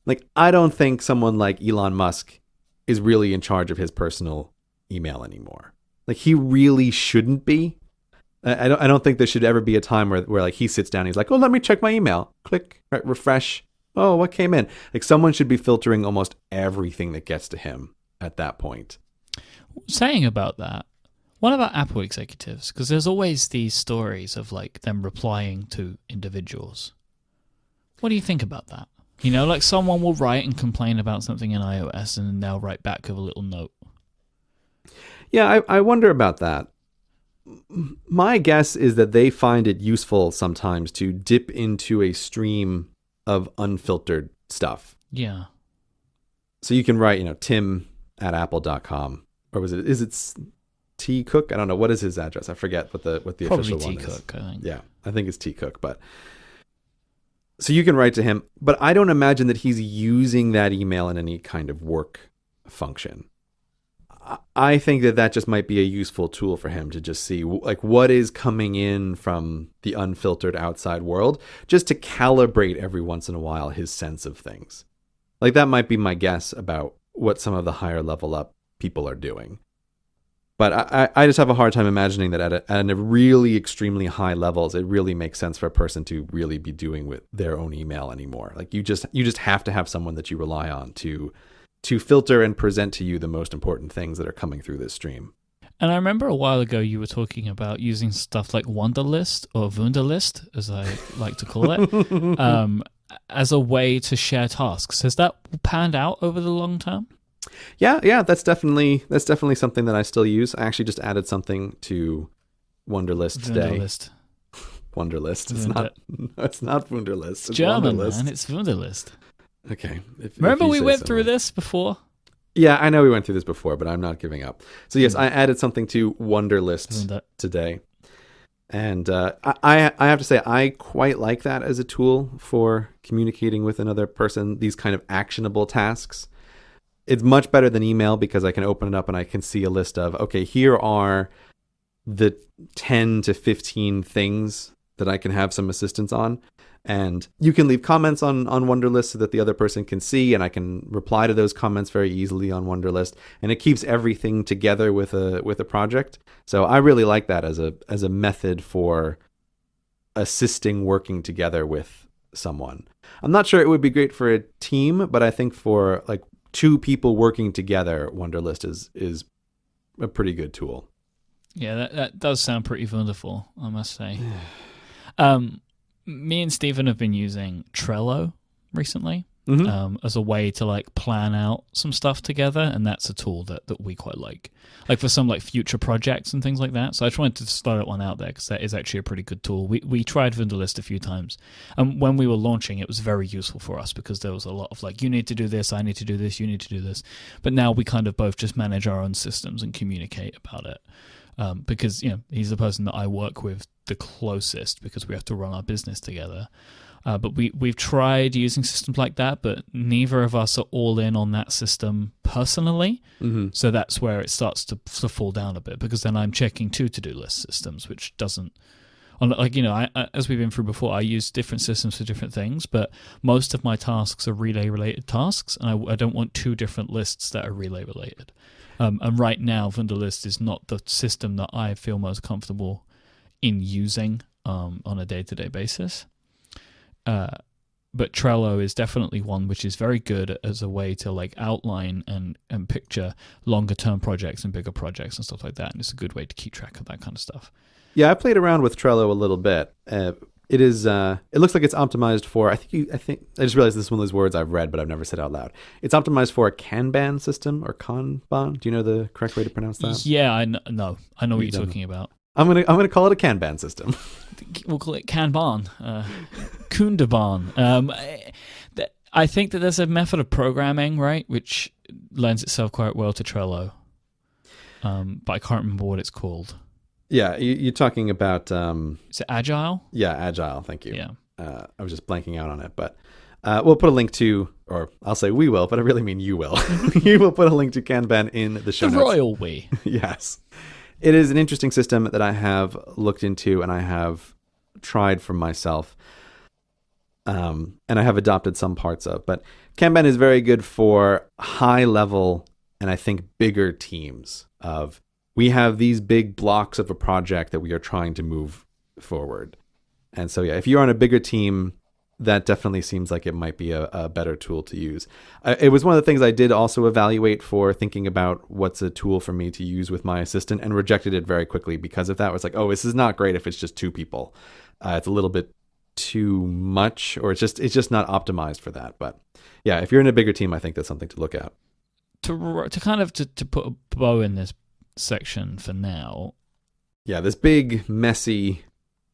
like I don't think someone like Elon Musk is really in charge of his personal email anymore. Like he really shouldn't be. I don't think there should ever be a time where like he sits down and he's like, oh, let me check my email. Click, right, refresh. Oh, what came in? Like someone should be filtering almost everything that gets to him at that point. Saying about that, what about Apple executives? Because there's always these stories of like them replying to individuals. What do you think about that? You know, like someone will write and complain about something in iOS and then they'll write back with a little note. Yeah, I wonder about that. My guess is that they find it useful sometimes to dip into a stream of unfiltered stuff. Yeah. So you can write, tim@apple.com. Or is it T Cook? I don't know. What is his address? I forget what the official one is. Probably T Cook, I think. Yeah, I think it's T Cook. But so you can write to him, but I don't imagine that he's using that email in any kind of work function. I think that just might be a useful tool for him to just see like what is coming in from the unfiltered outside world, just to calibrate every once in a while his sense of things. Like that might be my guess about what some of the higher level up people are doing. But I just have a hard time imagining that at a really extremely high levels, it really makes sense for a person to really be doing with their own email anymore. Like you just have to have someone that you rely on to filter and present to you the most important things that are coming through this stream. And I remember a while ago you were talking about using stuff like Wunderlist or Wunderlist, as I like to call it, as a way to share tasks. Has that panned out over the long term? Yeah, that's definitely something that I still use. I actually just added something to Wunderlist today. Wunderlist. It's not Wunderlist. It's German, man. It's Wunderlist. Okay. Remember we went through this before? Yeah, I know we went through this before, but I'm not giving up. So yes, I added something to Wunderlist today. And I have to say, I quite like that as a tool for communicating with another person, these kind of actionable tasks. It's much better than email because I can open it up and I can see a list of, okay, here are the 10 to 15 things that I can have some assistance on. And you can leave comments on Wunderlist so that the other person can see, and I can reply to those comments very easily on Wunderlist. And it keeps everything together with a project. So I really like that as a method for assisting working together with someone. I'm not sure it would be great for a team, but I think for like two people working together, Wunderlist is a pretty good tool. Yeah, that does sound pretty wonderful, I must say. Me and Stephen have been using Trello recently as a way to like plan out some stuff together, and that's a tool that we quite like for some like future projects and things like that. So I just wanted to start one out there because that is actually a pretty good tool. We tried Wunderlist a few times, and when we were launching, it was very useful for us because there was a lot of like, you need to do this, I need to do this, you need to do this. But now we kind of both just manage our own systems and communicate about it. Because he's the person that I work with the closest because we have to run our business together. But we've tried using systems like that, but neither of us are all in on that system personally. Mm-hmm. So that's where it starts to fall down a bit, because then I'm checking two to-do list systems, which doesn't. As we've been through before, I use different systems for different things, but most of my tasks are relay-related tasks, and I don't want two different lists that are relay-related. And right now, Wunderlist is not the system that I feel most comfortable in using on a day-to-day basis. But Trello is definitely one which is very good as a way to like outline and picture longer-term projects and bigger projects and stuff like that. And it's a good way to keep track of that kind of stuff. Yeah, I played around with Trello a little bit. It is. It looks like it's optimized for. I think. I just realized this is one of those words I've read, but I've never said out loud. It's optimized for a Kanban system or Kanban. Do you know the correct way to pronounce that? Yeah, I know what you're talking about. I'm gonna call it a Kanban system. We'll call it Kanban, Kundaban. I think that there's a method of programming, right, which lends itself quite well to Trello. But I can't remember what it's called. Yeah, you're talking about... Is it Agile? Yeah, Agile, thank you. Yeah. I was just blanking out on it, but we'll put a link to, or I'll say we will, but I really mean you will. You will put a link to Kanban in the show notes. The royal we. Yes. It is an interesting system that I have looked into and I have tried for myself, and I have adopted some parts of. But Kanban is very good for high-level and I think bigger teams of... We have these big blocks of a project that we are trying to move forward. And so, yeah, if you're on a bigger team, that definitely seems like it might be a better tool to use. It was one of the things I did also evaluate for thinking about what's a tool for me to use with my assistant, and rejected it very quickly because of that. It was like, oh, this is not great if it's just two people. It's a little bit too much, or it's just not optimized for that. But yeah, if you're in a bigger team, I think that's something to look at. To put a bow in this section for now. Yeah, this big, messy,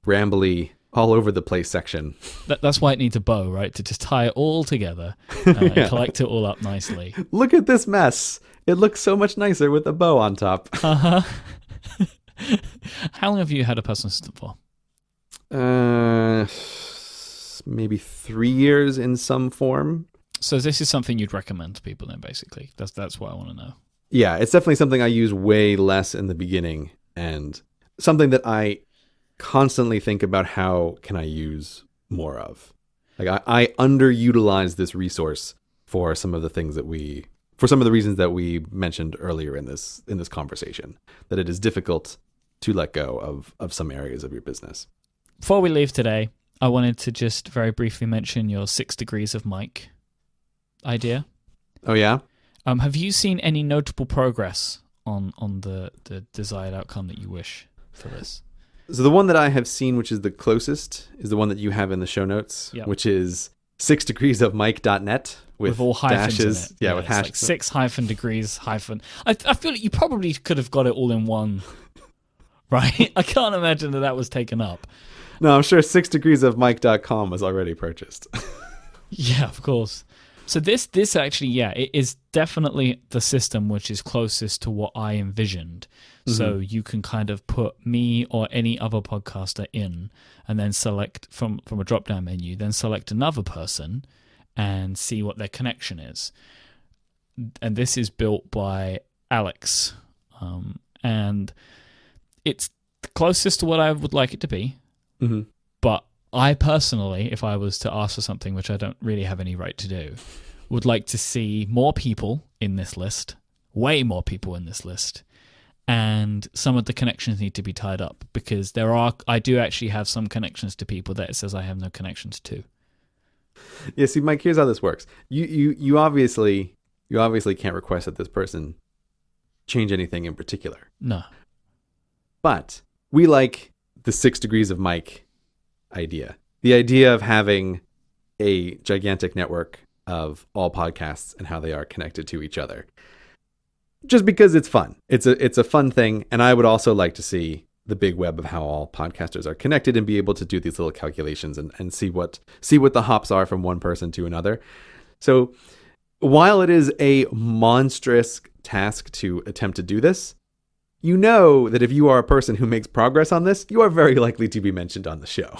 rambly, all over the place section. That's why it needs a bow, right? To just tie it all together and collect it all up nicely. Look at this mess. It looks so much nicer with a bow on top. Uh-huh. How long have you had a personal assistant for? Maybe 3 years in some form. So this is something you'd recommend to people then, basically. That's what I want to know. Yeah, it's definitely something I use way less in the beginning, and something that I constantly think about how can I use more of. Like I underutilize this resource for some of the things for some of the reasons that we mentioned earlier in this conversation, that it is difficult to let go of some areas of your business. Before we leave today, I wanted to just very briefly mention your 6 degrees of Mike idea. Oh yeah? Have you seen any notable progress on the desired outcome that you wish for this? So the one that I have seen, which is the closest, is the one that you have in the show notes, yep. Which is 6degreesofmike.net with all hyphens dashes. in it. With it's like hashtag. 6 -degrees hyphen. I feel like you probably could have got it all in one, right? I can't imagine that was taken up. No, I'm sure 6degreesofmike.com was already purchased. Yeah, of course. So this actually, it is definitely the system which is closest to what I envisioned. So you can kind of put me or any other podcaster in and then select from a drop-down menu, then select another person and see what their connection is. And this is built by Alex. And it's closest to what I would like it to be. Mm-hmm. But I personally, if I was to ask for something, which I don't really have any right to do, would like to see more people in this list, way more people in this list, and some of the connections need to be tied up because I do actually have some connections to people that it says I have no connections to. Yeah, see, Mike, here's how this works. You obviously can't request that this person change anything in particular. No. But we like the 6 degrees of Mike idea. The idea of having a gigantic network of all podcasts and how they are connected to each other. Just because it's fun. It's a fun thing, and I would also like to see the big web of how all podcasters are connected and be able to do these little calculations and see what the hops are from one person to another. So while it is a monstrous task to attempt to do this, you know that if you are a person who makes progress on this, you are very likely to be mentioned on the show.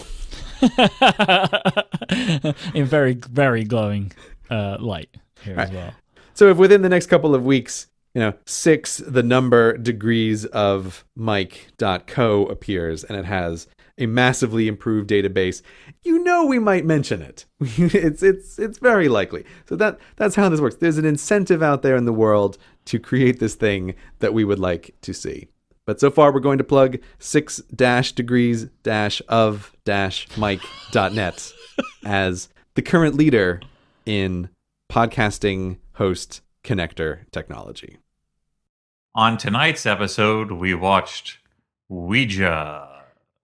In very, very glowing light here as well. So if within the next couple of weeks, 6, the number degrees of Mike.co appears and it has a massively improved database, we might mention it. It's very likely. So that's how this works. There's an incentive out there in the world to create this thing that we would like to see. But so far we're going to plug 6-degrees-of-mike.net as the current leader in podcasting host connector technology. On tonight's episode, we watched Ouija.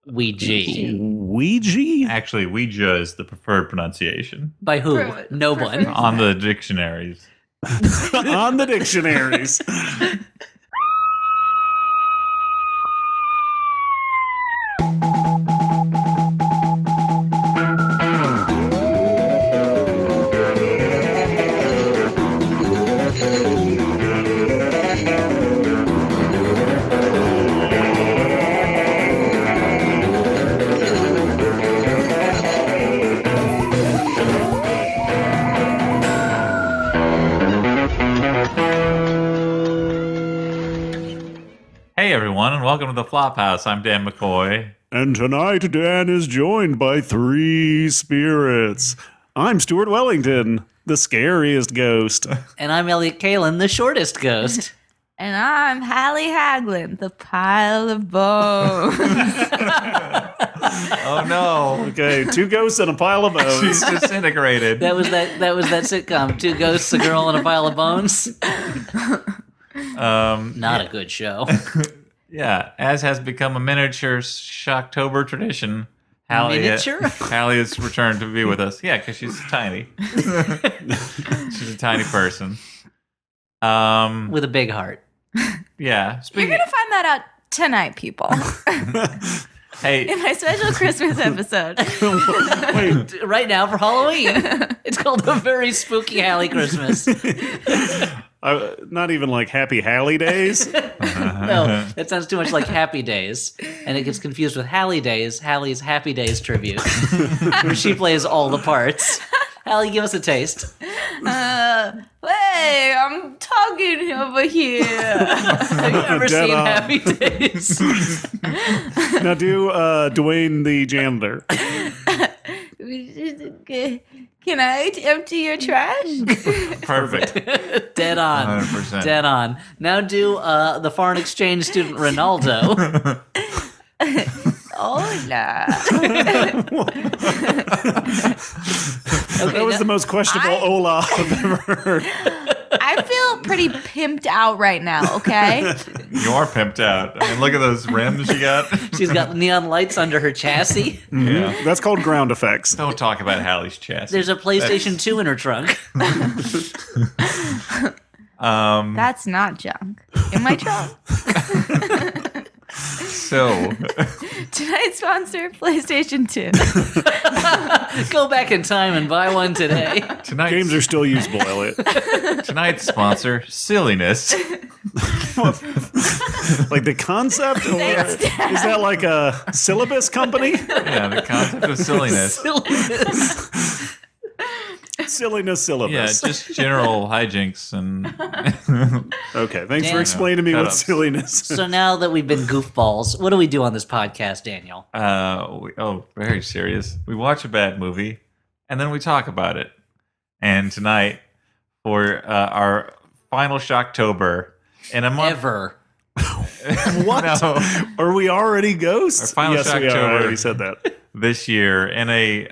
Ouija? Actually, Ouija is the preferred pronunciation. By who? No one. On the dictionaries. On the dictionaries. Hey everyone, and welcome to the Flophouse. I'm Dan McCoy. And tonight, Dan is joined by 3 spirits. I'm Stuart Wellington, the scariest ghost. And I'm Elliot Kalin, the shortest ghost. And I'm Hallie Haglin, the pile of bones. Oh no. Okay, 2 ghosts and a pile of bones. She's disintegrated. That was that sitcom, 2 ghosts, a girl, and a pile of bones. Not a good show. Yeah, as has become a miniature Shocktober tradition, Hallie has returned to be with us. Yeah, because she's tiny. She's a tiny person. With a big heart. Yeah. You're going to find that out tonight, people. Hey. In my special Christmas episode. Wait. Right now for Halloween. It's called A Very Spooky Hallie Christmas. Not even like Happy Hallie Days? No, that sounds too much like Happy Days. And it gets confused with Hallie Days, Hallie's Happy Days tribute, where she plays all the parts. Hallie, give us a taste. Hey, I'm talking over here. Have you ever Dead seen on. Happy Days? Now do Dwayne the janitor. Can I empty your trash? Perfect. Dead on. 100%. Dead on. Now do the foreign exchange student Ronaldo. Hola. That was the most questionable Ola I've ever heard. I feel pretty pretty pimped out right now, okay? You are pimped out. I mean, look at those rims you got. She's got neon lights under her chassis. Yeah. That's called ground effects. Don't talk about Hallie's chassis. There's a PlayStation 2 in her trunk. That's not junk. In my trunk. So, Tonight's sponsor, PlayStation 2. Go back in time and buy one today. Games are still usable, Elliot. tonight's sponsor, silliness. Like the concept? Or Thanks, is that like a syllabus company? Yeah, the concept of silliness. Silliness Yeah, syllabus. just general hijinks and Okay, thanks Dan- for explaining to me what Cut-ups. silliness. So now that we've been goofballs, what do we do on this podcast, Daniel? very serious. We watch a bad movie and then we talk about it. And tonight, for our final Shocktober in a month. Ever. What? No, Are we already ghosts? Our final yes, we are. I Shocktober. already said that. this year in a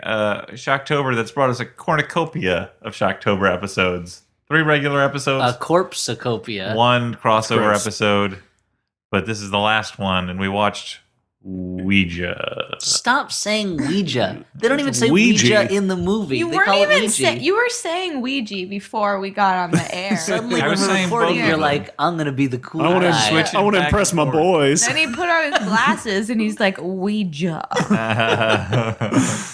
Shocktober that's brought us a cornucopia of Shocktober episodes. 3 regular episodes, A corpsacopia. 1 crossover Gross. episode, but this is the last one, and we watched Ouija. Stop saying Ouija. They don't even say Ouija. Ouija in the movie. You they weren't call it even Ouija. saying, you were saying Ouija before we got on the air. Suddenly, I when was we're saying recording, both you're of them. like, I'm going to be the cool I want to guy. switch it I want to back impress and my forth. boys. Then he put on his glasses and he's like, Ouija. Yeah,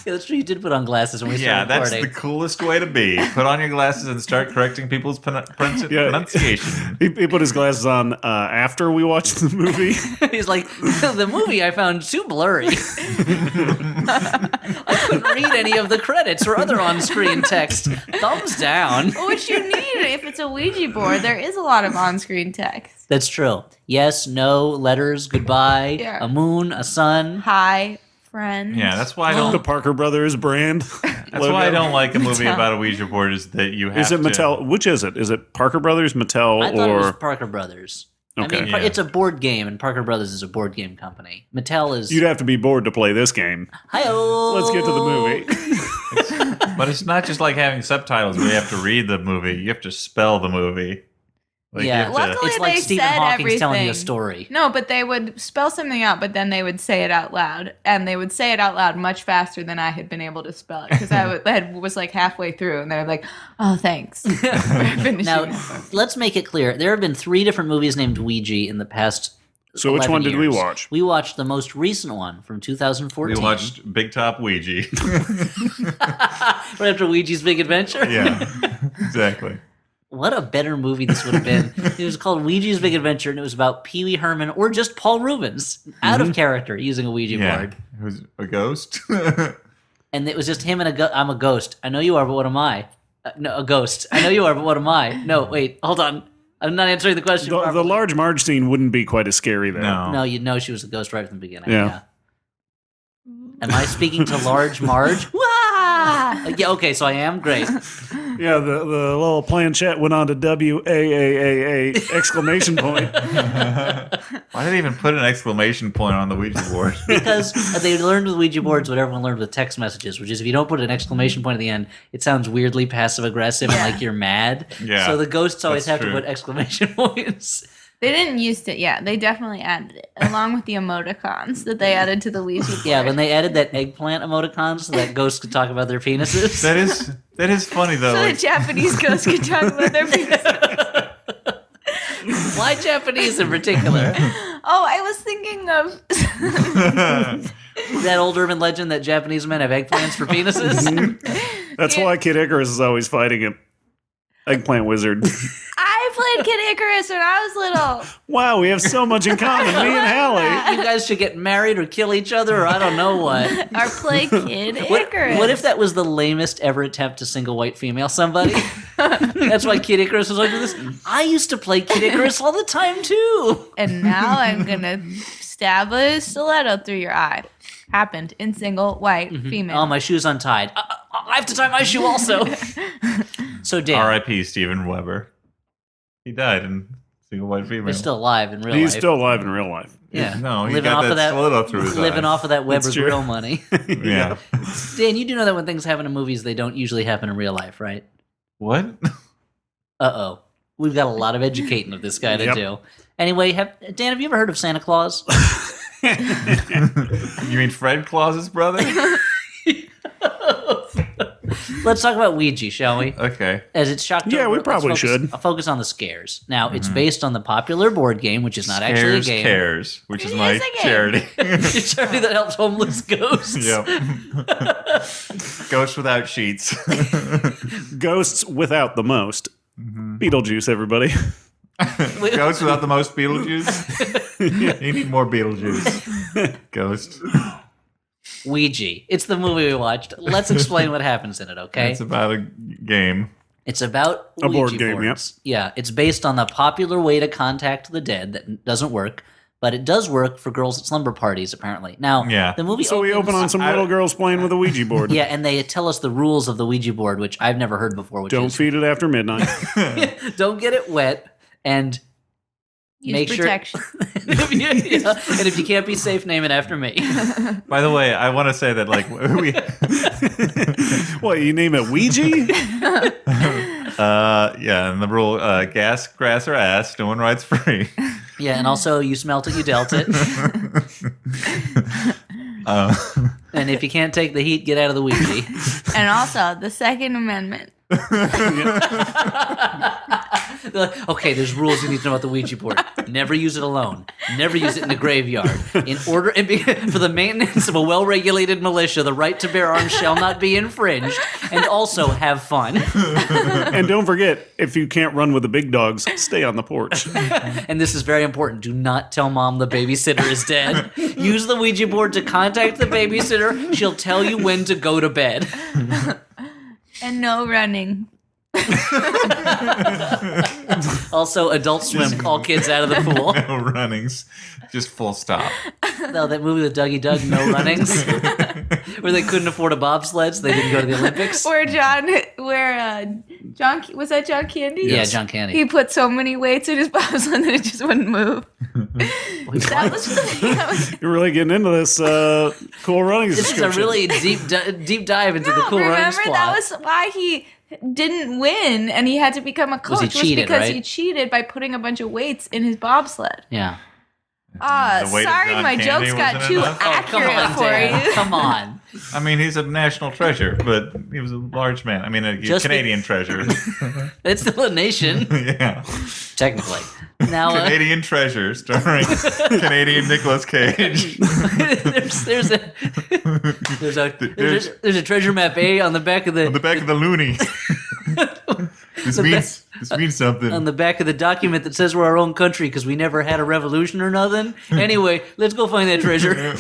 that's true. You did put on glasses when we Yeah, started that's recording. the coolest way to be. Put on your glasses and start correcting people's pronunciation. He put his glasses on after we watched the movie. He's like, the movie I found too blurry. I couldn't read any of the credits or other on-screen text. Thumbs down. Which you need if it's a Ouija board. There is a lot of on-screen text. That's true. Yes, no, letters, goodbye, Yeah. a moon, a sun. Hi, friend. Yeah, that's why I The don't. Parker Brothers brand. That's why I don't like a movie Mattel. about a Ouija board. Is that you have Is it to, Mattel? Which is it? Is it Parker Brothers, Mattel, I thought it was or Parker Brothers. Okay. I mean, Yeah. it's a board game, and Parker Brothers is a board game company. Mattel is. you'd have to be bored to play this game? Hi-oh! Let's get to the movie. But it's not just like having subtitles where you have to read the movie. You have to spell the movie. Like, you Yeah. have to- Luckily, It's like they Stephen said Hawking's telling you a everything. story. No, but they would spell something out, but then they would say it out loud, and they would say it out loud much faster than I had been able to spell it because was like halfway through, and they were like, "Oh, thanks." Finishing Now, it. let's make it clear. There have been 3 different movies named Ouija in the past. So which 11 one did we years. watch? We watched the most recent one from 2014. we watched Big Top Ouija. right after Ouija's Big Adventure. Yeah, exactly. What a better movie this would have been. It was called Ouija's Big Adventure, and it was about Pee Wee Herman or just Paul Rubens, out of character, using a Ouija Yeah, board. who's a ghost? And it was just him and I'm a ghost. I know you are, but what am I? No, a ghost. I know you are, but what am I? No, wait, hold on. I'm not answering the question. The properly. large Marge scene wouldn't be quite as scary then. No. No, you know she was a ghost right from the beginning. Yeah. Am I speaking to large Marge? Wah! Yeah, okay, so I am. Great. Yeah, the little planchette went on to WAAAA exclamation point. Why did they even put an exclamation point on the Ouija board? Because they learned with Ouija boards what everyone learned with text messages, which is if you don't put an exclamation point at the end, it sounds weirdly passive-aggressive and like you're mad. Yeah, So the ghosts always that's have true. to put exclamation points. They didn't use it. Yeah, they definitely added it along with the emoticons that they added to the Ouija board. Yeah, when they added that eggplant emoticon so that ghosts could talk about their penises. That is funny though. So Like, the Japanese ghosts could talk about their penis. Why Japanese in particular? Oh, I was thinking of. That old urban legend that Japanese men have eggplants for penises? That's why Kid Icarus is always fighting him. Eggplant wizard. I played Kid Icarus when I was little. Wow, we have so much in common, me and Hallie. You guys should get married or kill each other or I don't know what. Or play Kid Icarus. What if that was the lamest ever attempt to single white female somebody? That's why Kid Icarus was like this. I used to play Kid Icarus all the time too. And now I'm gonna stab a stiletto through your eye. Happened in single white female. Oh, my shoe's untied. I have to tie my shoe also. So Dan, R.I.P. Stephen Weber. He died in Single White Female. they're still alive in real He's life. still alive in real life. Yeah. No, he living got off of that stiletto through his living eye. off of that Weber true. Grill money. Yeah. Dan, you do know that when things happen in movies, they don't usually happen in real life, right? What? Uh-oh. We've got a lot of educating of this guy to Yep. do. Anyway, Dan, have you ever heard of Santa Claus? You mean Fred Claus's brother? Let's talk about Ouija, shall we? Okay. As it's Shocktober, Yeah, we let's probably focus, should. I'll focus on the scares. Now, it's based on the popular board game, which is not actually a Scares game. Cares, which is It my is a game. charity. It's a charity that helps homeless ghosts. Yep. Ghosts without sheets. Ghosts without the most. Beetlejuice, everybody. Ghosts without the most Beetlejuice. You need more Beetlejuice. Ghost. Ouija. It's the movie we watched. Let's explain what happens in it, okay? It's about a game. It's about A board Ouija game, boards. Yeah, it's based on the popular way to contact the dead that doesn't work, but it does work for girls at slumber parties, apparently. Now, Yeah. the movie So we opens- open on some little girls playing with a Ouija board. Yeah, and they tell us the rules of the Ouija board, which I've never heard before, which Don't is feed it after midnight. don't get it wet, and Use make protection. sure... and if you can't be safe, name it after me. By the way, I want to say that like we What, you name it Ouija? yeah, and the rule gas, grass, or ass, no one rides free. Yeah, and also you smelt it, you dealt it. And if you can't take the heat, get out of the Ouija. And also the Second Amendment. They're like, okay, there's rules you need to know about the Ouija board. Never use it alone. Never use it in a graveyard. In order for the maintenance of a well-regulated militia, the right to bear arms shall not be infringed. And also have fun. And don't forget, if you can't run with the big dogs, stay on the porch. And this is very important. Do not tell mom the babysitter is dead. Use the Ouija board to contact the babysitter. She'll tell you when to go to bed. And no running. Also, Adult Swim, call kids out of the pool. No runnings, just full stop. No, that movie with Dougie Doug, No Runnings, where they couldn't afford a bobsled, so they didn't go to the Olympics. Where John was that John Candy? Yeah, John Candy. He put so many weights in his bobsled that it just wouldn't move. That was You're really getting into this cool running This is a description. really deep dive into the Cool Runnings remember plot. that was why he didn't win and he had to become a coach. he cheated, because right? he cheated by putting a bunch of weights in his bobsled. Yeah. The weight of Sorry, John my Candy jokes got wasn't too enough? Come accurate on, for Dan. you. Come on. I mean, he's a national treasure, but he was a large man. I mean, a Just Canadian treasure. It's still a nation, Yeah. technically. Now, Canadian treasure starring Canadian Nicolas Cage. there's a treasure map A on the back of On the back of the loony. This means something. on the back of the document that says we're our own country because we never had a revolution or nothing. Anyway, let's go find that treasure.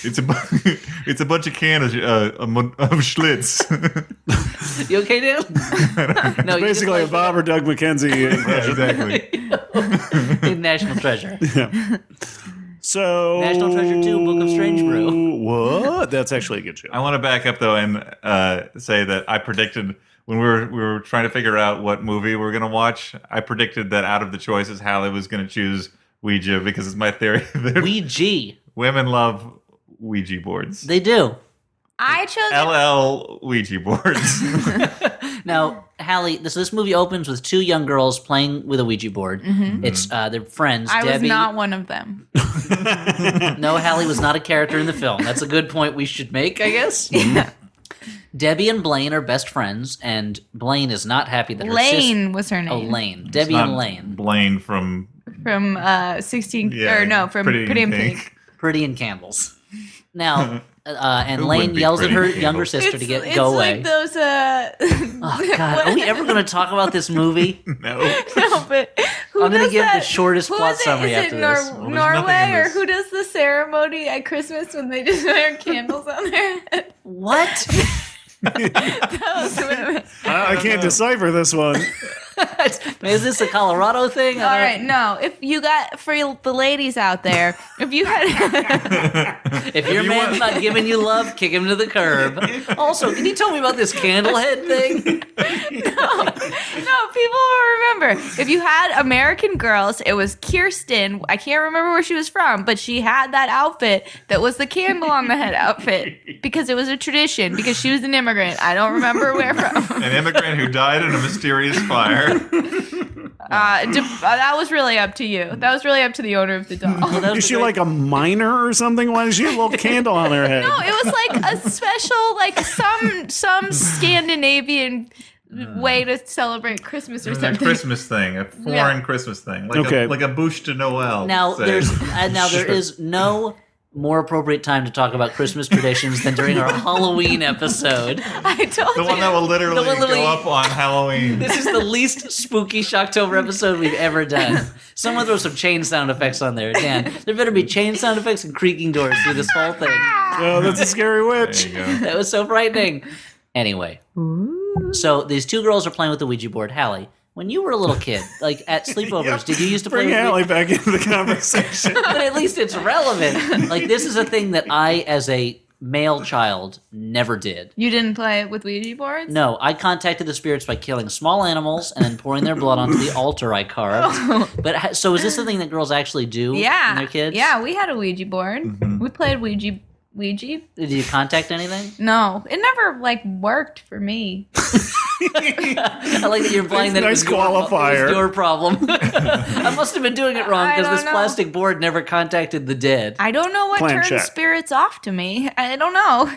It's a bunch of cans of Schlitz. You okay, Dan? No, you just Basically, a like Bob or Doug McKenzie Yeah, impression. exactly. National Treasure. So National Treasure 2, Book of Strange Brew. What? That's actually a good show. I want to back up though and say that I predicted when we were trying to figure out what movie we were going to watch. I predicted that out of the choices, Hallie was going to choose Ouija because it's my theory that Ouija. women love Ouija boards. They do. I chose LL Ouija boards. Now, Hallie, this movie opens with two young girls playing with a Ouija board. It's they're friends. I was Debbie. not one of them. No, Hallie was not a character in the film. That's a good point we should make, I guess. Debbie and Blaine are best friends, and Blaine is not happy that her sister. Lane was her name. Oh, Lane. Debbie Not and Lane. Blaine from From 16 yeah, or no, from Pretty in Pink. Pretty in Candles. Now, and Who Lane wouldn't be yells at Pretty her in Candles? younger sister to It's go away. like those Oh, God. Are we ever going to talk about this movie? No. no, but who I'm gonna does give the that? shortest Who plot is it? summary Is after it this. Well, there's nothing Norway in or this. who does the ceremony at Christmas when they just wear candles on their head? What? Those women. I can't decipher this one. Is this a Colorado thing? All right, no. If you got for the ladies out there, if you had If your man's not giving you love, kick him to the curb. Also, can you tell me about this candlehead thing? no, people will remember. If you had American Girls, it was Kirsten. I can't remember where she was from, but she had that outfit that was the candle on the head outfit because it was a tradition. Because she was an immigrant. I don't remember where from. An immigrant who died in a mysterious fire. That was really up to you. That was really up to the owner of the doll. Is she like a miner or something? Why does she have a little candle on her head? No, it was like a special, like some Scandinavian way to celebrate Christmas or It was something. a Christmas thing, a foreign Christmas thing, like a bouche de Noël. Now say. there is no more appropriate time to talk about Christmas traditions than during our Halloween episode. I told the you. one that will literally go up on Halloween. This is the least spooky Shocktober episode we've ever done. Someone throw some chain sound effects on there. Dan, there better be chain sound effects and creaking doors through this whole thing. Oh, that's a scary witch. There you go. That was so frightening. Anyway, so these two girls are playing with the Ouija board. Hallie, when you were a little kid, like at sleepovers, Yep. did you used to play Bring with Hallie back into the conversation. But at least it's relevant. Like, this is a thing that I, as a male child, never did. You didn't play with Ouija boards? No, I contacted the spirits by killing small animals and then pouring their blood onto the altar I carved. But so is this the thing that girls actually do when they're kids? Yeah, we had a Ouija board. We played Ouija. Did you contact anything? No, it never like worked for me. I like that you're implying that Nice it was qualifier. your problem. I must have been doing it wrong I because don't this know. plastic board never contacted the dead. I don't know what Planchette. turns spirits off to me. I don't know.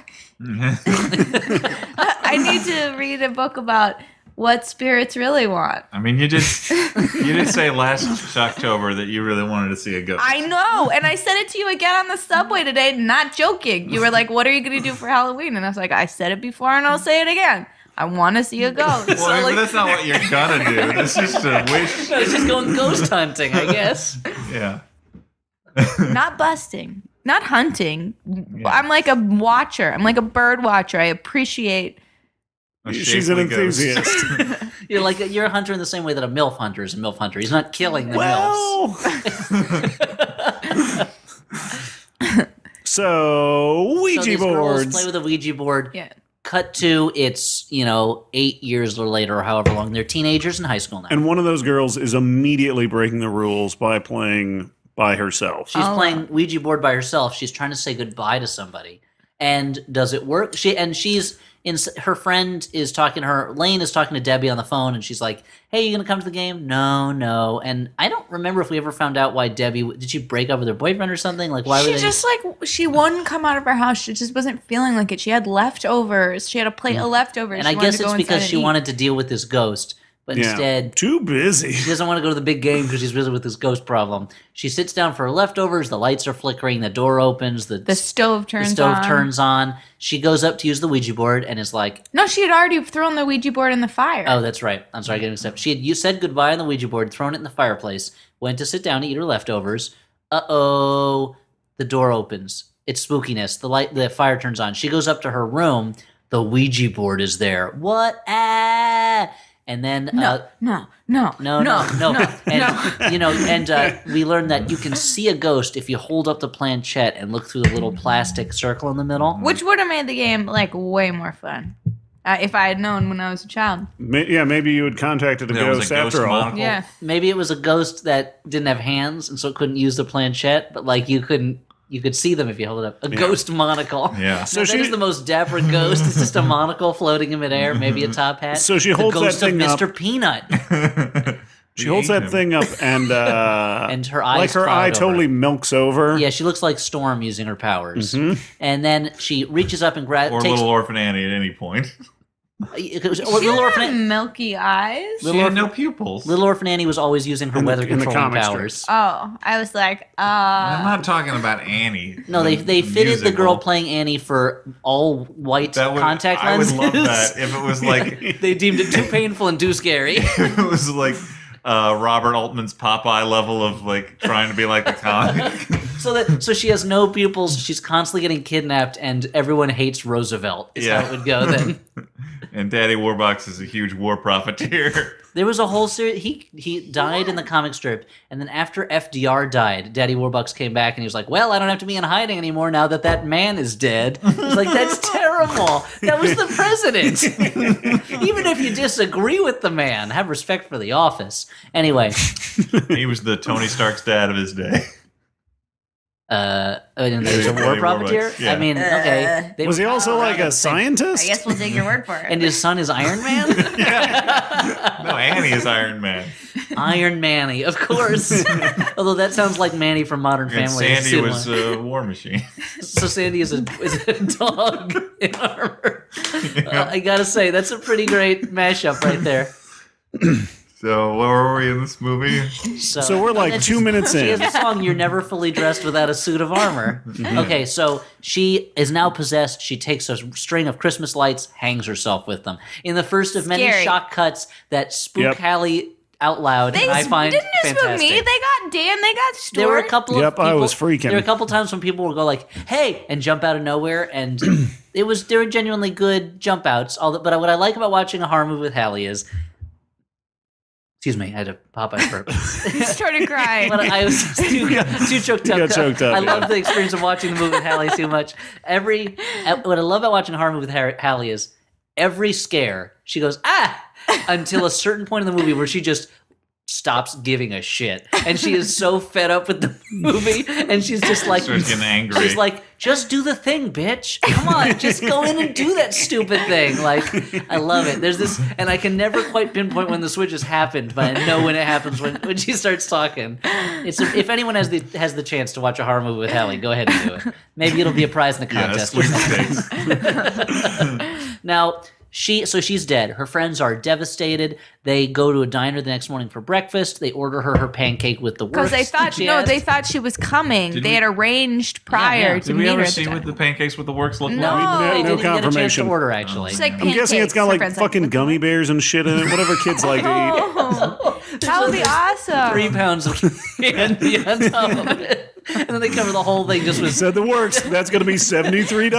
I need to read a book about what spirits really want. I mean, you did say last Shocktober that you really wanted to see a ghost. I know, and I said it to you again on the subway today, not joking. You were like, "What are you going to do for Halloween?" And I was like, "I said it before, and I'll say it again. I want to see a ghost." Well, but that's not what you're gonna do. That's just a wish. I was just going ghost hunting, I guess. Yeah. Not busting, not hunting. I'm like a watcher. I'm like a bird watcher. I appreciate. She's an shapely ghost. enthusiast. You're a hunter in the same way that a MILF hunter is a MILF hunter. He's not killing the Well, so MILFs. Ouija So these girls boards. play with a Ouija board. Yeah. Cut to it's 8 years or later or however long. They're teenagers in high school now. And one of those girls is immediately breaking the rules by playing by herself. She's playing Ouija board by herself. She's trying to say goodbye to somebody. And does it work? Her friend is talking to her. Lane is talking to Debbie on the phone, and she's like, "Hey, you gonna come to the game?" No. And I don't remember if we ever found out why Debbie did she break up with her boyfriend or something? Like, why She were they? just like she wouldn't come out of her house. She just wasn't feeling like it. She had leftovers. She had a plate of leftovers. And She I wanted guess to go it's because inside she and eat. wanted to deal with this ghost, but Yeah. instead Too busy. she doesn't want to go to the big game because she's busy with this ghost problem. She sits down for her leftovers. The lights are flickering. The door opens. The stove turns the stove on. turns on. She goes up to use the Ouija board and is like, No, she had already thrown the Ouija board in the fire. "Oh, that's right. I'm sorry, getting mixed up." You said goodbye on the Ouija board, thrown it in the fireplace, went to sit down to eat her leftovers. Uh-oh. The door opens. It's spookiness. The fire turns on. She goes up to her room. The Ouija board is there. What? Ah! And then No. And we learned that you can see a ghost if you hold up the planchette and look through the little plastic circle in the middle. Which would have made the game like way more fun if I had known when I was a child. Maybe you had contacted a There was ghost a ghost after all. monocle. Yeah. Maybe it was a ghost that didn't have hands and so it couldn't use the planchette, but like you could see them if you held it up. A ghost monocle. Yeah. So that is the most dapper ghost. It's just a monocle floating in midair, maybe a top hat. So she the holds that ghost thing of up. Mr. Peanut. She holds that thing up and And her eyes like her cloud eye over. totally milks over. Yeah, she looks like Storm using her powers. Mm-hmm. And then she reaches up and Or takes Little Orphan Annie at any point. Little Orphan Annie. Milky eyes. She had no pupils. Little Orphan Annie was always using her weather in the controlling comic powers. strips. Oh, I was like, I'm not talking about Annie. No, they the fitted the girl musical. playing Annie for all white That would, contact I would lenses. love that if it was like They deemed it too painful and too scary. if it was like Robert Altman's Popeye level of like trying to be like the comic. So she has no pupils. She's constantly getting kidnapped, and everyone hates Roosevelt. Is how it would go then. And Daddy Warbucks is a huge war profiteer. There was a whole series. He died in the comic strip, and then after FDR died, Daddy Warbucks came back, and he was like, "Well, I don't have to be in hiding anymore now that man is dead." I was like, "That's terrible. That was the president." Even if you disagree with the man, have respect for the office. Anyway, He was the Tony Stark's dad of his day. And there's a war profiteer? Yeah. I mean, okay. Was he also like a scientist? I guess we'll take your word for it. And his son is Iron Man? No, Annie is Iron Man. Iron Manny, of course. Although that sounds like Manny from Modern And Family. Sandy was a war machine. So Sandy is a dog in armor. I gotta say, that's a pretty great mashup right there. So where were we in this movie? So we're like 2 minutes She in. has a song, "You're Never Fully Dressed Without a Suit of Armor." Okay, so she is now possessed. She takes a string of Christmas lights, hangs herself with them. In the first of many Scary. shock cuts that spook Yep. Hallie out loud, They and I find didn't just spook fantastic. me. They got Dan. They got Stuart. There were a couple of Yep, people, I was freaking. There were a couple times when people would go like, "Hey," and jump out of nowhere, and there were genuinely good jump outs. But what I like about watching a horror movie with Hallie is, excuse me, I had to pop out burp. started crying. But I was too choked up. got choked up, I yeah. love the experience of watching the movie with Hallie too much. What I love about watching a horror movie with Hallie is every scare, she goes, "Ah!" until a certain point in the movie where she just stops giving a shit. And she is so fed up with the movie, and she's just like, Starts getting angry. she's like, "Just do the thing, bitch. Come on, just go in and do that stupid thing." Like, I love it. There's this, and I can never quite pinpoint when the switch has happened, but I know when it happens when she starts talking. If anyone has the chance to watch a horror movie with Hallie, go ahead and do it. Maybe it'll be a prize in the Yeah, contest. sweepstakes. Now, she's dead. Her friends are devastated. They go to a diner the next morning for breakfast. They order her pancake with the Because worst. they thought she was coming. Did they we- had arranged prior yeah. to Did meet we her. ever at the see time. what the pancakes with the works look No. like? They No didn't get a chance to confirmation. order, actually. It's like I'm guessing it's got pancakes. Her like friend's fucking "What's gummy up?" bears and shit in it. Whatever kids like to eat. Oh, that would be awesome. 3 pounds of candy on top of it. And then they cover the whole thing just with Said the works. That's going to be $73.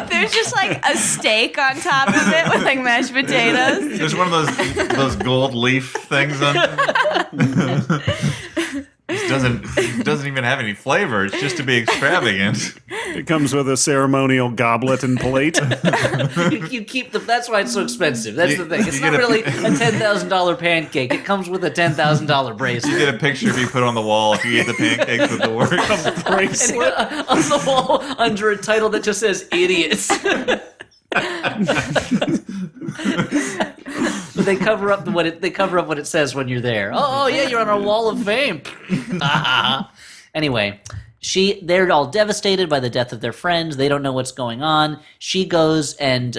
There's just like a steak on top of it with like mashed potatoes. There's one of those gold leaf things on. It doesn't even have any flavor. It's just to be extravagant. It comes with a ceremonial goblet and plate. you keep the. That's why it's so expensive. That's the thing. It's you not get a- really a $10,000 pancake. It comes with a $10,000 bracelet. You get a picture if you put on the wall if you eat the pancakes with the works. Bracelet. On the wall under a title that just says "idiots." But they cover up what it says when you're there. Oh yeah, you're on our wall of fame. Anyway, they're all devastated by the death of their friends. They don't know what's going on. She goes and